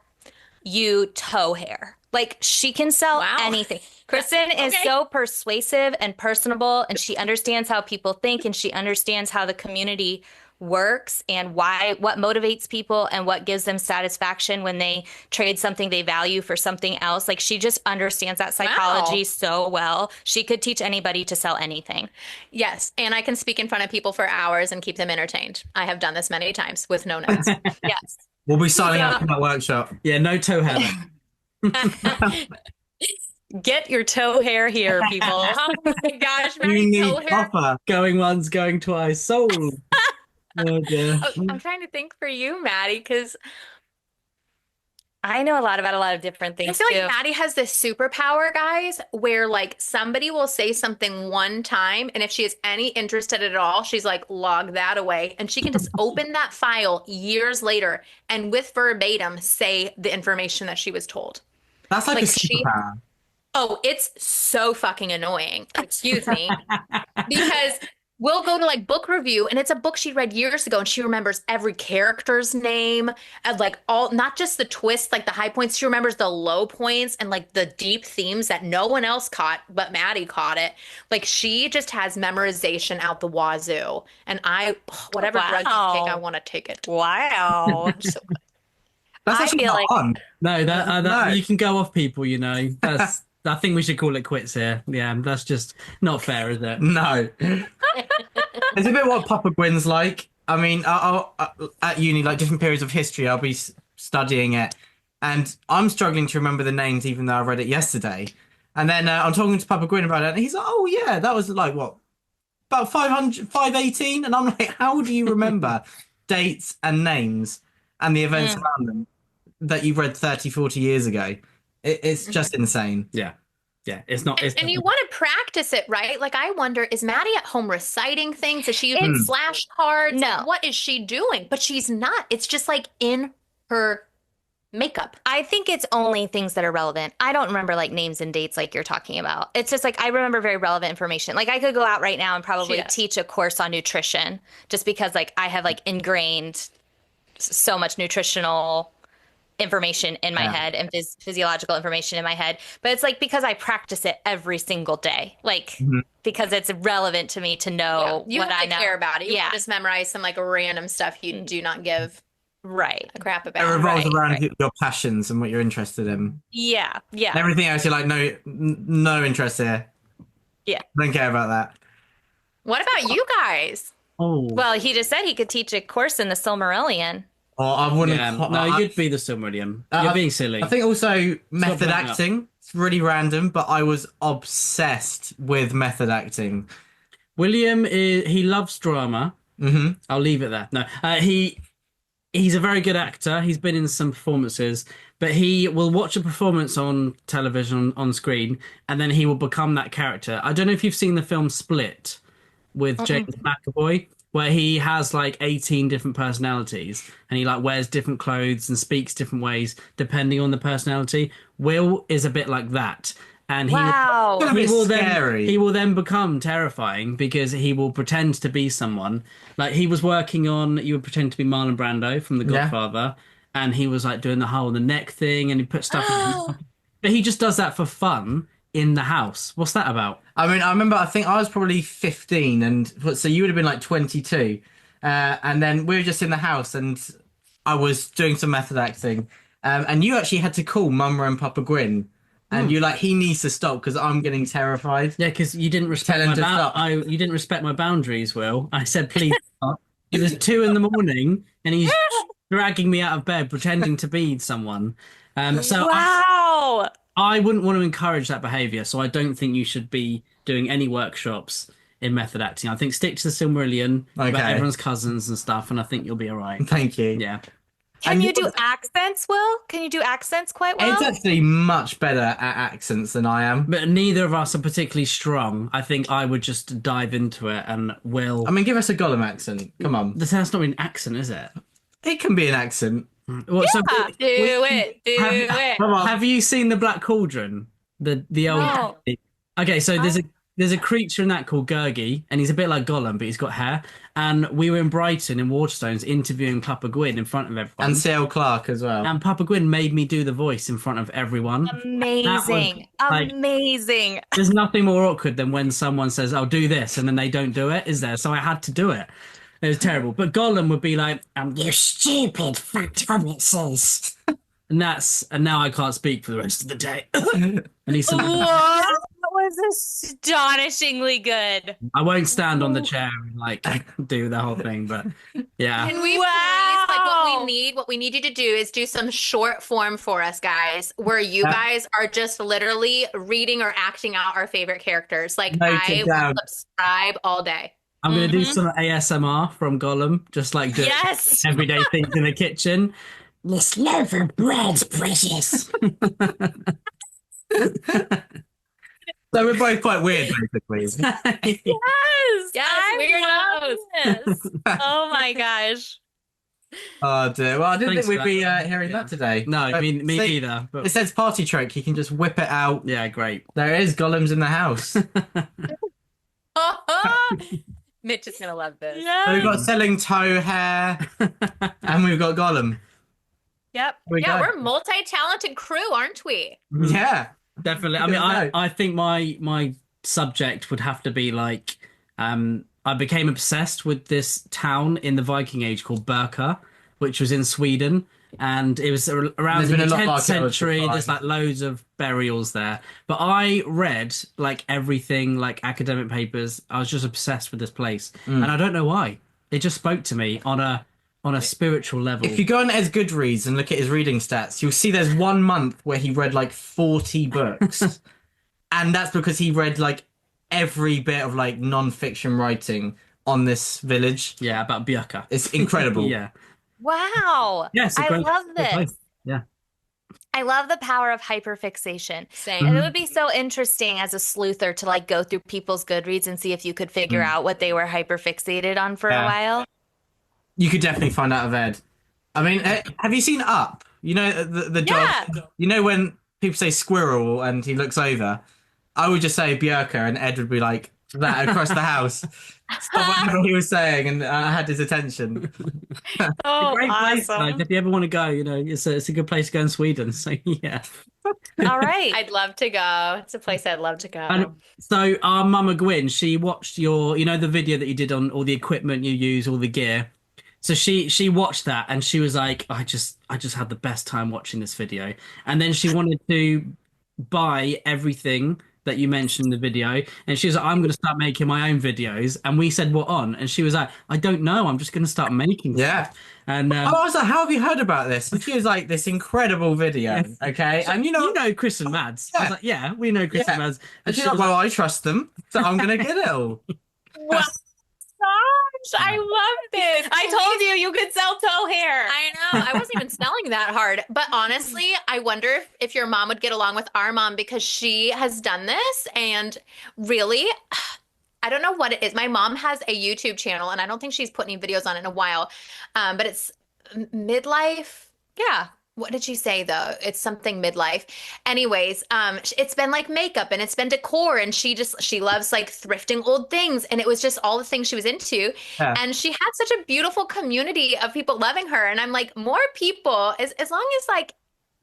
you toe hair. Like she can sell Wow. anything. Kristen is Okay. so persuasive and personable, and she understands how people think, and she understands how the community works and what motivates people and what gives them satisfaction when they trade something they value for something else. Like she just understands that psychology so well. She could teach anybody to sell anything. Yes, and I can speak in front of people for hours and keep them entertained. I have done this many times with no notes. Yes. We'll be signing up for that workshop. Yeah, no toe hair. Get your toe hair here, people. Oh my gosh, You Maddie, need toe hair. copper. Going once, going twice. Sold. Oh dear. I'm trying to think for you, Maddie, because I know a lot about a lot of different I things feel too. like Maddie has this superpower, guys, where like somebody will say something one time, and if she is any interested at all, she's like, log that away. And she can just open that file years later and with verbatim say the information that she was told. That's like a Like she- superpower. Oh, it's so fucking annoying. Excuse me. Because we'll go to like book review and it's a book she read years ago and she remembers every character's name and like all, not just the twists, like the high points. She remembers the low points and like the deep themes that no one else caught, but Maddie caught it. Like she just has memorization out the wazoo. And whatever drug you Wow. take, I want to take it. Wow. So That's I actually feel not like- fun. No, that No. you can go off people. You know, that's. I think we should call it quits here. Yeah, that's just not fair, is it? No. It's a bit what Papa Gwyn's like. I mean, I'll at uni, like different periods of history, I'll be studying it, and I'm struggling to remember the names, even though I read it yesterday. And then I'm talking to Papa Gwyn about it, and he's like, "Oh yeah, that was like what, about 500, 518?" And I'm like, "How do you remember dates and names and the events around them that you read 30, 40 years ago?" It's just insane. Yeah, it's not. It's And you want to practice it, right? Like, I wonder, is Maddie at home reciting things? Is she using flashcards? No. Like, what is she doing? But she's not. It's just like in her makeup. I think it's only things that are relevant. I don't remember like names and dates like you're talking about. It's just like I remember very relevant information. Like I could go out right now and probably She does. teach a course on nutrition just because like I have like ingrained so much nutritional information in my head and physiological information in my head. But it's like because I practice it every single day. Like because it's relevant to me to know You what have I to know. care about it. You Yeah. don't just memorize some like random stuff you do not give Right. crap It about. revolves Right, around right. your passions and what you're interested in. Yeah, yeah, Everything else, you're like, no, no interest here. yeah. Don't care about that. What about you guys? Oh, Well, he just said he could teach a course in the Silmarillion. Or I wouldn't. yeah. No, you'd be the Silmarillion. You're being silly. I think also method playing up. acting. It's really random, but I was obsessed with method acting. William he loves drama. Hmm. I'll leave it there. No, he's a very good actor. He's been in some performances, but he will watch a performance on television on screen, and then he will become that character. I don't know if you've seen the film Split with James McAvoy, where he has like 18 different personalities, and he like wears different clothes and speaks different ways depending on the personality. Will is a bit like that. And Wow. A he bit will scary. he will then become terrifying because he will pretend to be someone. Like he was working on, you would pretend to be Marlon Brando from The Yeah. Godfather, and he was like doing the hole in the neck thing, and he put stuff in. But he just does that for fun in the house. What's that about? I mean, I remember. I think I was probably 15, and so you would have been like 22, and then we were just in the house, and I was doing some method acting, and you actually had to call Mama and Papa Gwyn, and you're like, he needs to stop because I'm getting terrified. Yeah, because you didn't respect Tell him my to stop. you didn't respect my boundaries, Will. I said please stop. It was 2 a.m, and he's dragging me out of bed, pretending to be someone. So Wow. I wouldn't want to encourage that behavior. So I don't think you should be doing any workshops in method acting. I think stick to the Silmarillion about Okay. everyone's cousins and stuff, and I think you'll be all right. Thank you. Yeah. Can And you you- do accents, Will? Can you do accents quite well? It's actually much better at accents than I am. But neither of us are particularly strong. I think I would just dive into it and Will. I mean, give us a Gollum accent. Come on. That's not an accent, is it? It can be an accent. Well, so Do it. Do have, it. Come on. have you seen the Black Cauldron? The old. No. Okay, so there's a creature in that called Gurgi, and he's a bit like Gollum, but he's got hair. And we were in Brighton in Waterstones interviewing Papa Gwyn in front of everyone. And C.L. Clarke as well. And Papa Gwyn made me do the voice in front of everyone. Amazing. like- Amazing. There's nothing more awkward than when someone says, "I'll do this," and then they don't do it, is there? So I had to do it. It was terrible. But Gollum would be like, "You stupid fat hobbitses." And now I can't speak for the rest of the day. And he's Whoa, that was astonishingly good. I won't stand on the chair and like do the whole thing, but yeah. Can we Wow. please, what we need you to do is do some short form for us, guys, where you guys are just literally reading or acting out our favorite characters. Like, Note I it will down. subscribe all day. I'm gonna do some ASMR from Gollum, just like do Yes. everyday things in the kitchen. This loaf of bread's precious. So we're both quite weird, basically. Yes. Yes, I weirdos. love this. Oh my gosh. Oh dear. Well, I didn't Thanks think for we'd be hearing that today. No, But me see, either. But It says party trick. You can just whip it out. yeah, great. There it is. Gollum's in the house. Mitch is going to love this. So we've got selling toe hair, and we've got Gollum. Yep. We Yeah, go. we're a multi-talented crew, aren't we? Yeah. Definitely. I Good mean, to know. I think my subject would have to be like, I became obsessed with this town in the Viking Age called Berka, which was in Sweden, and it was around There's the been a lot of 10th archaeology century. finds. There's like loads of burials there. But I read like everything, like academic papers. I was just obsessed with this place, Mm. and I don't know why. It just spoke to me on a spiritual level. If you go on Ed's Goodreads and look at his reading stats, you'll see there's 1 month where he read like 40 books. And that's because he read like every bit of like non-fiction writing on this village. Yeah, about Björka. It's incredible. Yeah. Wow. Yes. I love this. Yeah. I love the power of hyperfixation. Same. And it would be so interesting as a sleuther to like go through people's Goodreads and see if you could figure out what they were hyperfixated on for Yeah. a while. You could definitely find out of Ed. I mean, have you seen Up? You know, the dog. Yeah. You know when people say squirrel and he looks over? I would just say Björka and Ed would be like that across the house. Stop whatever he was saying, and I had his attention. Oh, Great place. awesome. Like, if you ever want to go, you know, it's a good place to go in Sweden. So yeah. All right. I'd love to go. It's a place I'd love to go. And so our Mama Gwyn, she watched your, you know, the video that you did on all the equipment you use, all the gear. So she watched that and she was like, I just had the best time watching this video. And then she wanted to buy everything that you mentioned in the video. And she was like, I'm going to start making my own videos. And we said, what on? And she was like, I don't know. I'm just going to start making Yeah. stuff. And I was like, how have you heard about this? And she was like, this incredible video. Okay. And you know Chris and Mads. I was like, yeah, we know Chris Yeah. and Mads. And she's she like, was well, I trust them, so I'm going to get it all. Wow. Gosh, I love this. I told you you could sell toe hair. I know. I wasn't even selling that hard. But honestly, I wonder if your mom would get along with our mom because she has done this. And really, I don't know what it is. My mom has a YouTube channel, and I don't think she's put any videos on it in a while. But it's midlife. Yeah. What did she say though? It's something midlife. Anyways, it's been like makeup and it's been decor, and she loves like thrifting old things, and it was just all the things she was into. Yeah. And she had such a beautiful community of people loving her. And I'm like, more people, as long as like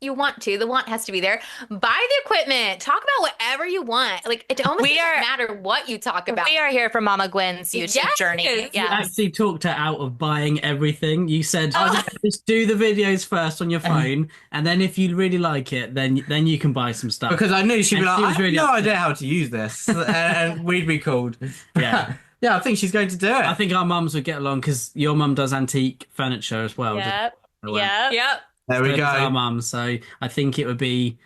you want to, the want has to be there. Buy the equipment. Talk about whatever you want. Like it almost doesn't matter what you talk about. We are here for Mama Gwen's YouTube journey. You Yes. actually talked her out of buying everything. You said, just do the videos first on your phone, and then if you really like it, then you can buy some stuff. Because I knew she'd be And like, she I was have really no upset. idea how to use this. And we'd be called. Yeah. Yeah, I think she's going to do it. I think our mums would get along because your mum does antique furniture as well. Yep. Well. Yep. Yep. There we So does our go. mum, so I think it would be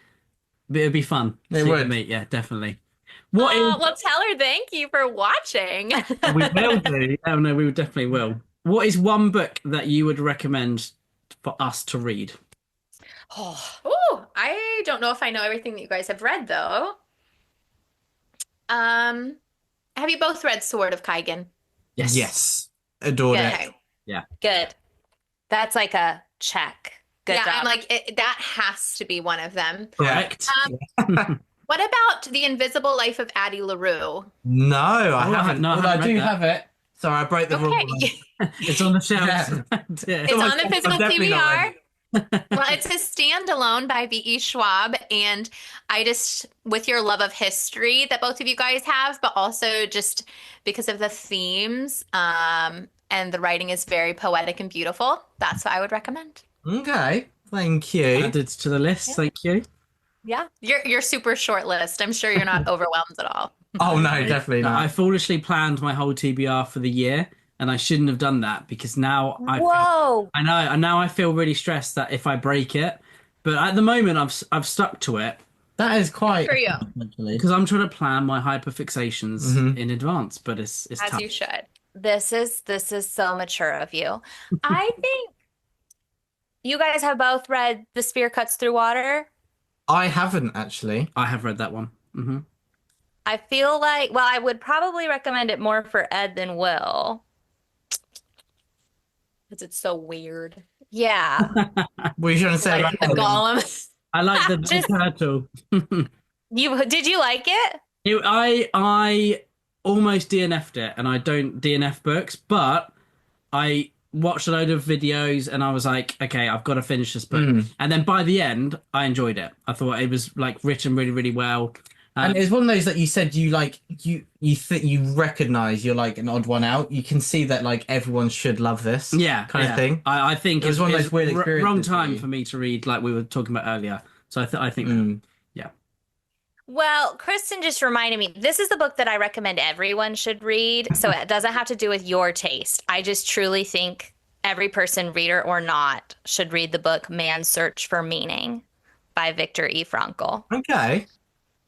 fun. It See would. me, yeah, definitely. What Well, tell her thank you for watching. we will do? Oh no, we definitely will. What is one book that you would recommend for us to read? Oh, I don't know if I know everything that you guys have read though. Have you both read Sword of Kaigen? Yes. Adored it. Okay. Good. That's like a check. Good Yeah, job. I'm like that has to be one of them. Correct. What about The Invisible Life of Addie LaRue? No, I Oh, haven't. no, I Although haven't I do read that. have it. Sorry, I broke the rule. Okay. It's on the shelves. Yeah. It's on the physical definitely not TBR. Well, it's a standalone by V.E. Schwab, and I just, with your love of history that both of you guys have, but also just because of the themes, and the writing is very poetic and beautiful, that's what I would recommend. Okay, thank you. Added to the list. Thank you. Yeah, your super short list. I'm sure you're not overwhelmed at all. Oh no, definitely I not. foolishly planned my whole TBR for the year, and I shouldn't have done that because now Whoa. I know, and now I feel really stressed that if I break it. But at the moment, I've stuck to it That is quite. For you. Actually. because I'm trying to plan my hyperfixations Mhm. in advance. But it's As tough. you should. This is so mature of you. I think you guys have both read The Spear Cuts Through Water. I haven't actually. I have read that one. Hmm. I feel like, well, I would probably recommend it more for Ed than Will. Because it's so weird. Yeah. What are you trying to say Like about the that? golem. I like the Just- turtle. Did you like it? I almost DNF'd it, and I don't DNF books, but I watched a load of videos, and I was like, okay, I've got to finish this book. Mm. And then by the end, I enjoyed it. I thought it was like written really, really well. And it's one of those that you said you like you think you recognize you're like an odd one out. You can see that like everyone should love this. Yeah, kind yeah. of thing. I think It was one of it's those weird experiences wrong for time you. for me to read, like we were talking about earlier. So I think Mm. Well, Kristen just reminded me, this is the book that I recommend everyone should read. So it doesn't have to do with your taste. I just truly think every person, reader or not, should read the book Man's Search for Meaning by Viktor E. Frankl. Okay.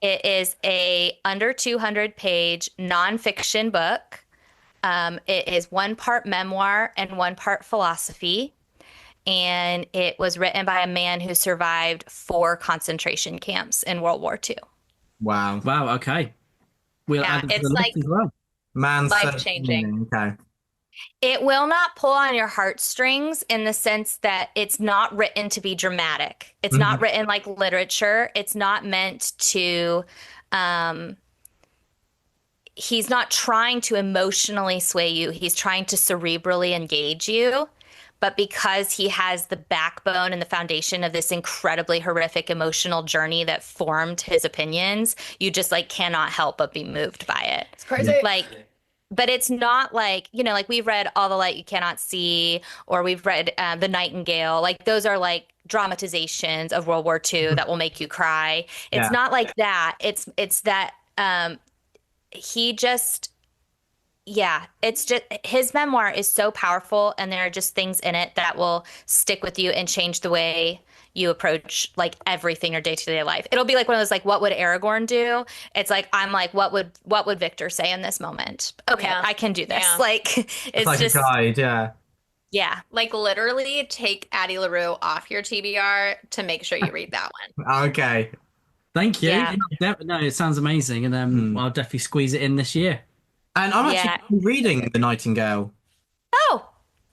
It is a under 200 page nonfiction book. It is one part memoir and one part philosophy. And it was written by a man who survived 4 concentration camps in World War II. Wow. wow, okay. We'll Yeah, add it to it's the list like- as well. Man's Life-changing. Okay. It will not pull on your heartstrings in the sense that it's not written to be dramatic. It's not written like literature. It's not meant to, he's not trying to emotionally sway you. He's trying to cerebrally engage you. But because he has the backbone and the foundation of this incredibly horrific emotional journey that formed his opinions, you just like cannot help but be moved by it. It's crazy. Like but it's not like, like we've read All the Light You Cannot See, or we've read The Nightingale. Like those are like dramatizations of World War II that will make you cry. It's Yeah. not like that. It's that he just yeah, it's just his memoir is so powerful, and there are just things in it that will stick with you and change the way you approach like everything in your day-to-day life. It'll be like one of those like, what would Aragorn do? It's like I'm like, what would Victor say in this moment? Okay, Yeah. I can do this. Yeah. Like It's it's like just a guide, yeah. yeah. Like literally take Addie LaRue off your TBR to make sure you read that one. Okay. Thank you. Yeah. No, it sounds amazing, and I'll definitely squeeze it in this year. And I'm Yeah. actually reading The Nightingale. Oh,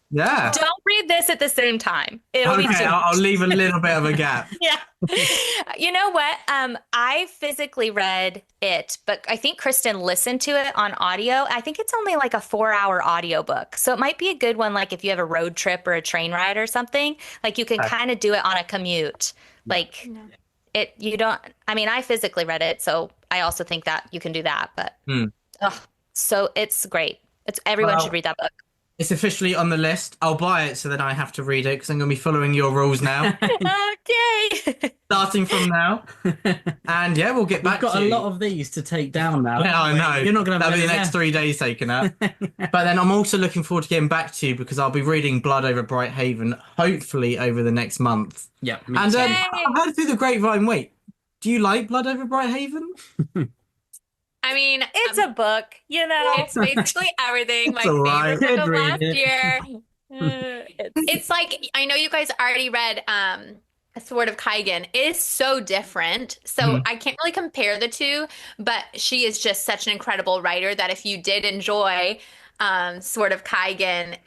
Yeah. don't read this at the same time. It'll be Okay, too I'll leave a little bit of a gap. Yeah. You know what? I physically read it, but I think Kristen listened to it on audio. I think it's only like a 4-hour audiobook. So it might be a good one, like if you have a road trip or a train ride or something, like you can Okay. kind of do it on a commute. Like you don't, I mean, I physically read it, so I also think that you can do that, but ugh, so it's great. Everyone Well, should read that book. it's officially on the list. I'll buy it so then I have to read it because I'm going to be following your rules now, Okay. starting from now. And yeah, we'll get We've back got to a lot of these to take down now. Yeah, I know. You're not going to have That'll be the any next left. 3 days taken up. But then I'm also looking forward to getting back to you because I'll be reading Blood Over Bright Haven, hopefully over the next month. Yeah, me And too. I've heard through the grapevine. Wait, do you like Blood Over Bright Haven? I mean, It's a book, it's basically everything. My It's all right. favorite book of Good last read it. year. It's It's like I know you guys already read Sword of Kaigen. It is so different. So I can't really compare the two, but she is just such an incredible writer that if you did enjoy Sword of Kaigen,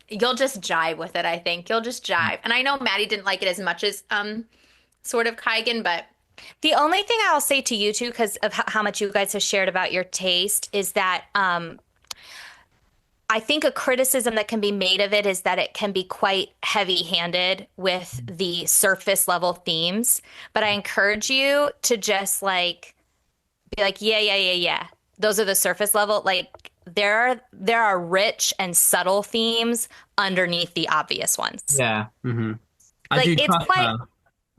you'll just jive with it, I think. You'll just jive. And I know Maddie didn't like it as much as Sword of Kaigen, but the only thing I'll say to you two, because of how much you guys have shared about your taste, is that I think a criticism that can be made of it is that it can be quite heavy-handed with the surface level themes. But I encourage you to just like be like, yeah. Those are the surface level. Like there are rich and subtle themes underneath the obvious ones. Yeah. I Like, do it's trust quite- her.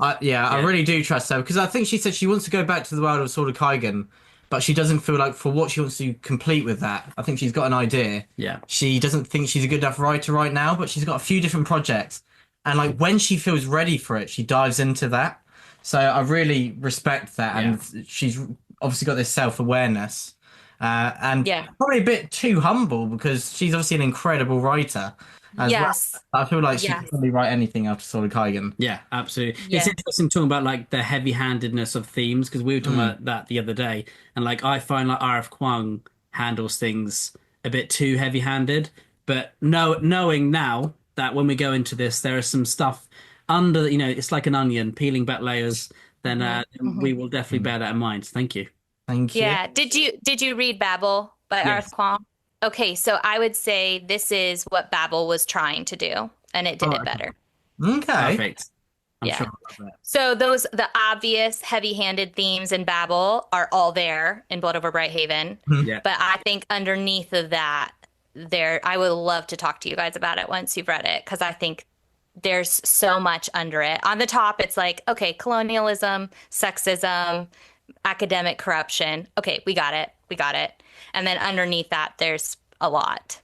I really do trust her because I think she said she wants to go back to the world of Sword of Kaigen, but she doesn't feel like for what she wants to complete with that. I think she's got an idea. Yeah. She doesn't think she's a good enough writer right now, but she's got a few different projects. And like when she feels ready for it, she dives into that. So I really respect that. And she's obviously got this self-awareness. And Yeah. probably a bit too humble because she's obviously an incredible writer as Yes. well. I feel like she Yes. can probably write anything after Sword of Kaigen. Yeah, absolutely. Yeah. It's interesting talking about like the heavy-handedness of themes because we were talking about that the other day, and like I find like R.F. Kuang handles things a bit too heavy-handed. But knowing now that when we go into this, there is some stuff under, it's like an onion peeling back layers. Then we will definitely bear that in mind. Thank you. Thank you. Yeah. Did you read Babel by Yes. Arth Kwong? Okay, so I would say this is what Babel was trying to do, and it did it better. Okay. Perfect. I'm Yeah. sure I'll love that. So the obvious heavy-handed themes in Babel are all there in Blood Over Bright Haven. Yeah. But I think underneath of that, I would love to talk to you guys about it once you've read it, because I think there's so much under it. On the top, it's like, okay, colonialism, sexism, academic corruption. Okay, we got it. And then underneath that, there's a lot.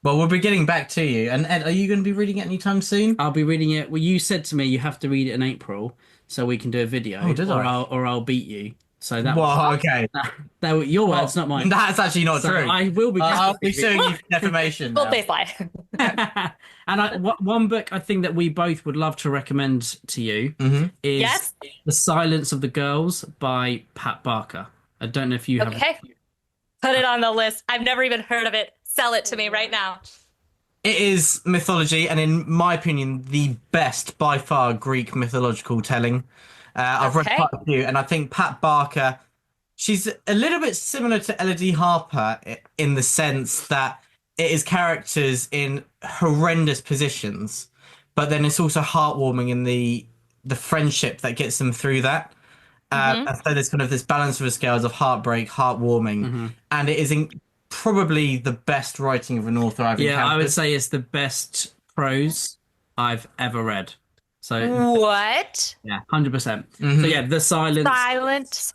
Well, we'll be getting back to you. And Ed, are you going to be reading it anytime soon? I'll be reading it. Well, you said to me you have to read it in April so we can do a video. Oh, did or I? I'll beat you. So that Well, okay. that were your words, not mine. That's actually not So true. I will be. I'll be suing you for defamation. Full now. face lie. And one book I think that we both would love to recommend to you is Yes. The Silence of the Girls by Pat Barker. I don't know if you have. Okay. Put it on the list. I've never even heard of it. Sell it to me right now. It is mythology, and in my opinion, the best by far Greek mythological telling. I've read Okay. quite a few, and I think Pat Barker, she's a little bit similar to Elodie Harper in the sense that it is characters in horrendous positions, but then it's also heartwarming in the friendship that gets them through that. And so there's kind of this balance of the scales of heartbreak, heartwarming, and it is probably the best writing of an author I've Yeah, encountered. I would say it's the best prose I've ever read. So What? yeah, 100%. So yeah, the Silence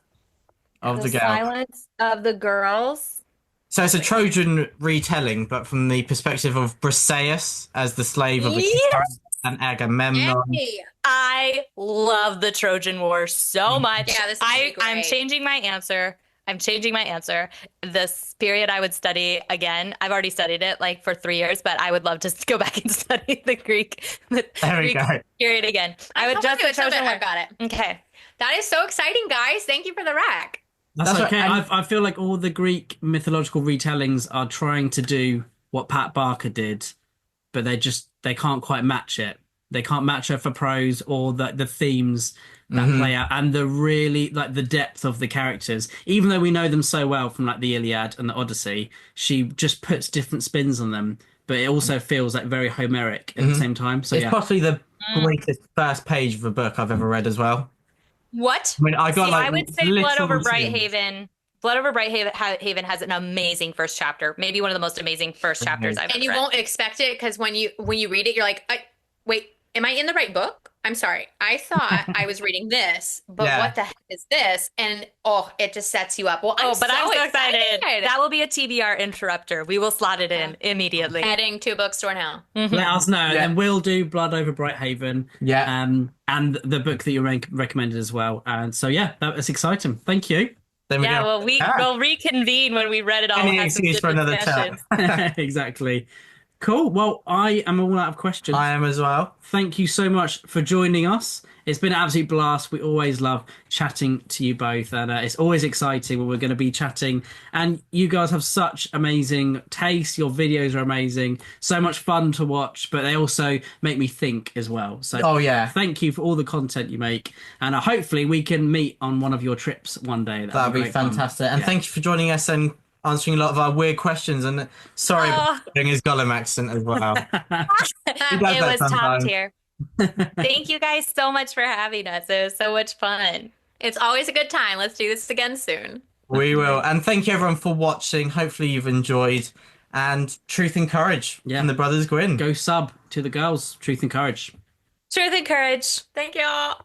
of the girl. silence of the girls. So it's a Trojan retelling, but from the perspective of Briseis as the slave of Achilles and Agamemnon. Yay. I love the Trojan War so much. Yeah, this is gonna be I'm great. changing my answer. I'm changing my answer. This period I would study again. I've already studied it like for 3 years, but I would love to go back and study the Greek, There we go. period again. I would just the Trojan War. I've got it. Okay. That is so exciting, guys. Thank you for the rec. That's That's okay. right, I feel like all the Greek mythological retellings are trying to do what Pat Barker did, but they can't quite match it. They can't match her for prose or the themes that play out and the really like the depth of the characters. Even though we know them so well from like the Iliad and the Odyssey, she just puts different spins on them, but it also feels like very Homeric at the same time. So It's yeah. possibly the greatest first page of a book I've ever read as well. What? I mean, I got I would say Blood Over literal chills. Brighthaven. Blood Over Brighthaven has an amazing first chapter. Maybe one of the most amazing first chapters I've And ever you read. won't expect it because when you read it, you're like, wait, am I in the right book? I'm sorry. I thought I was reading this, but Yeah. what the heck is this? And it just sets you up. Well, I'm so excited. That will be a TBR interrupter. We will slot it in immediately. Heading to a bookstore now. Let us know, and Yeah. then we'll do Blood Over Brighthaven. Yeah. And the book that you recommended as well. And so yeah, that was exciting. Thank you. Then we Yeah, go. well, we'll reconvene when we read it all. Any and have some excuse good for another discussions. Exactly. Cool. Well, I am all out of questions. I am as well. Thank you so much for joining us. It's been an absolute blast. We always love chatting to you both, and it's always exciting when we're going to be chatting. And you guys have such amazing taste. Your videos are amazing. So much fun to watch, but they also make me think as well. So, Oh, yeah. thank you for all the content you make, and hopefully we can meet on one of your trips one day. That'd be great fun. fantastic. And Yeah. thank you for joining us and answering a lot of our weird questions. And sorry about doing his Gollum accent as well. It was top sometimes. tier. Thank you guys so much for having us. It was so much fun. It's always a good time. Let's do this again soon. We will. And thank you everyone for watching. Hopefully you've enjoyed. And truth and courage from the Brothers Gwyn. Go sub to the girls. Truth and courage. Truth and courage. Thank y'all.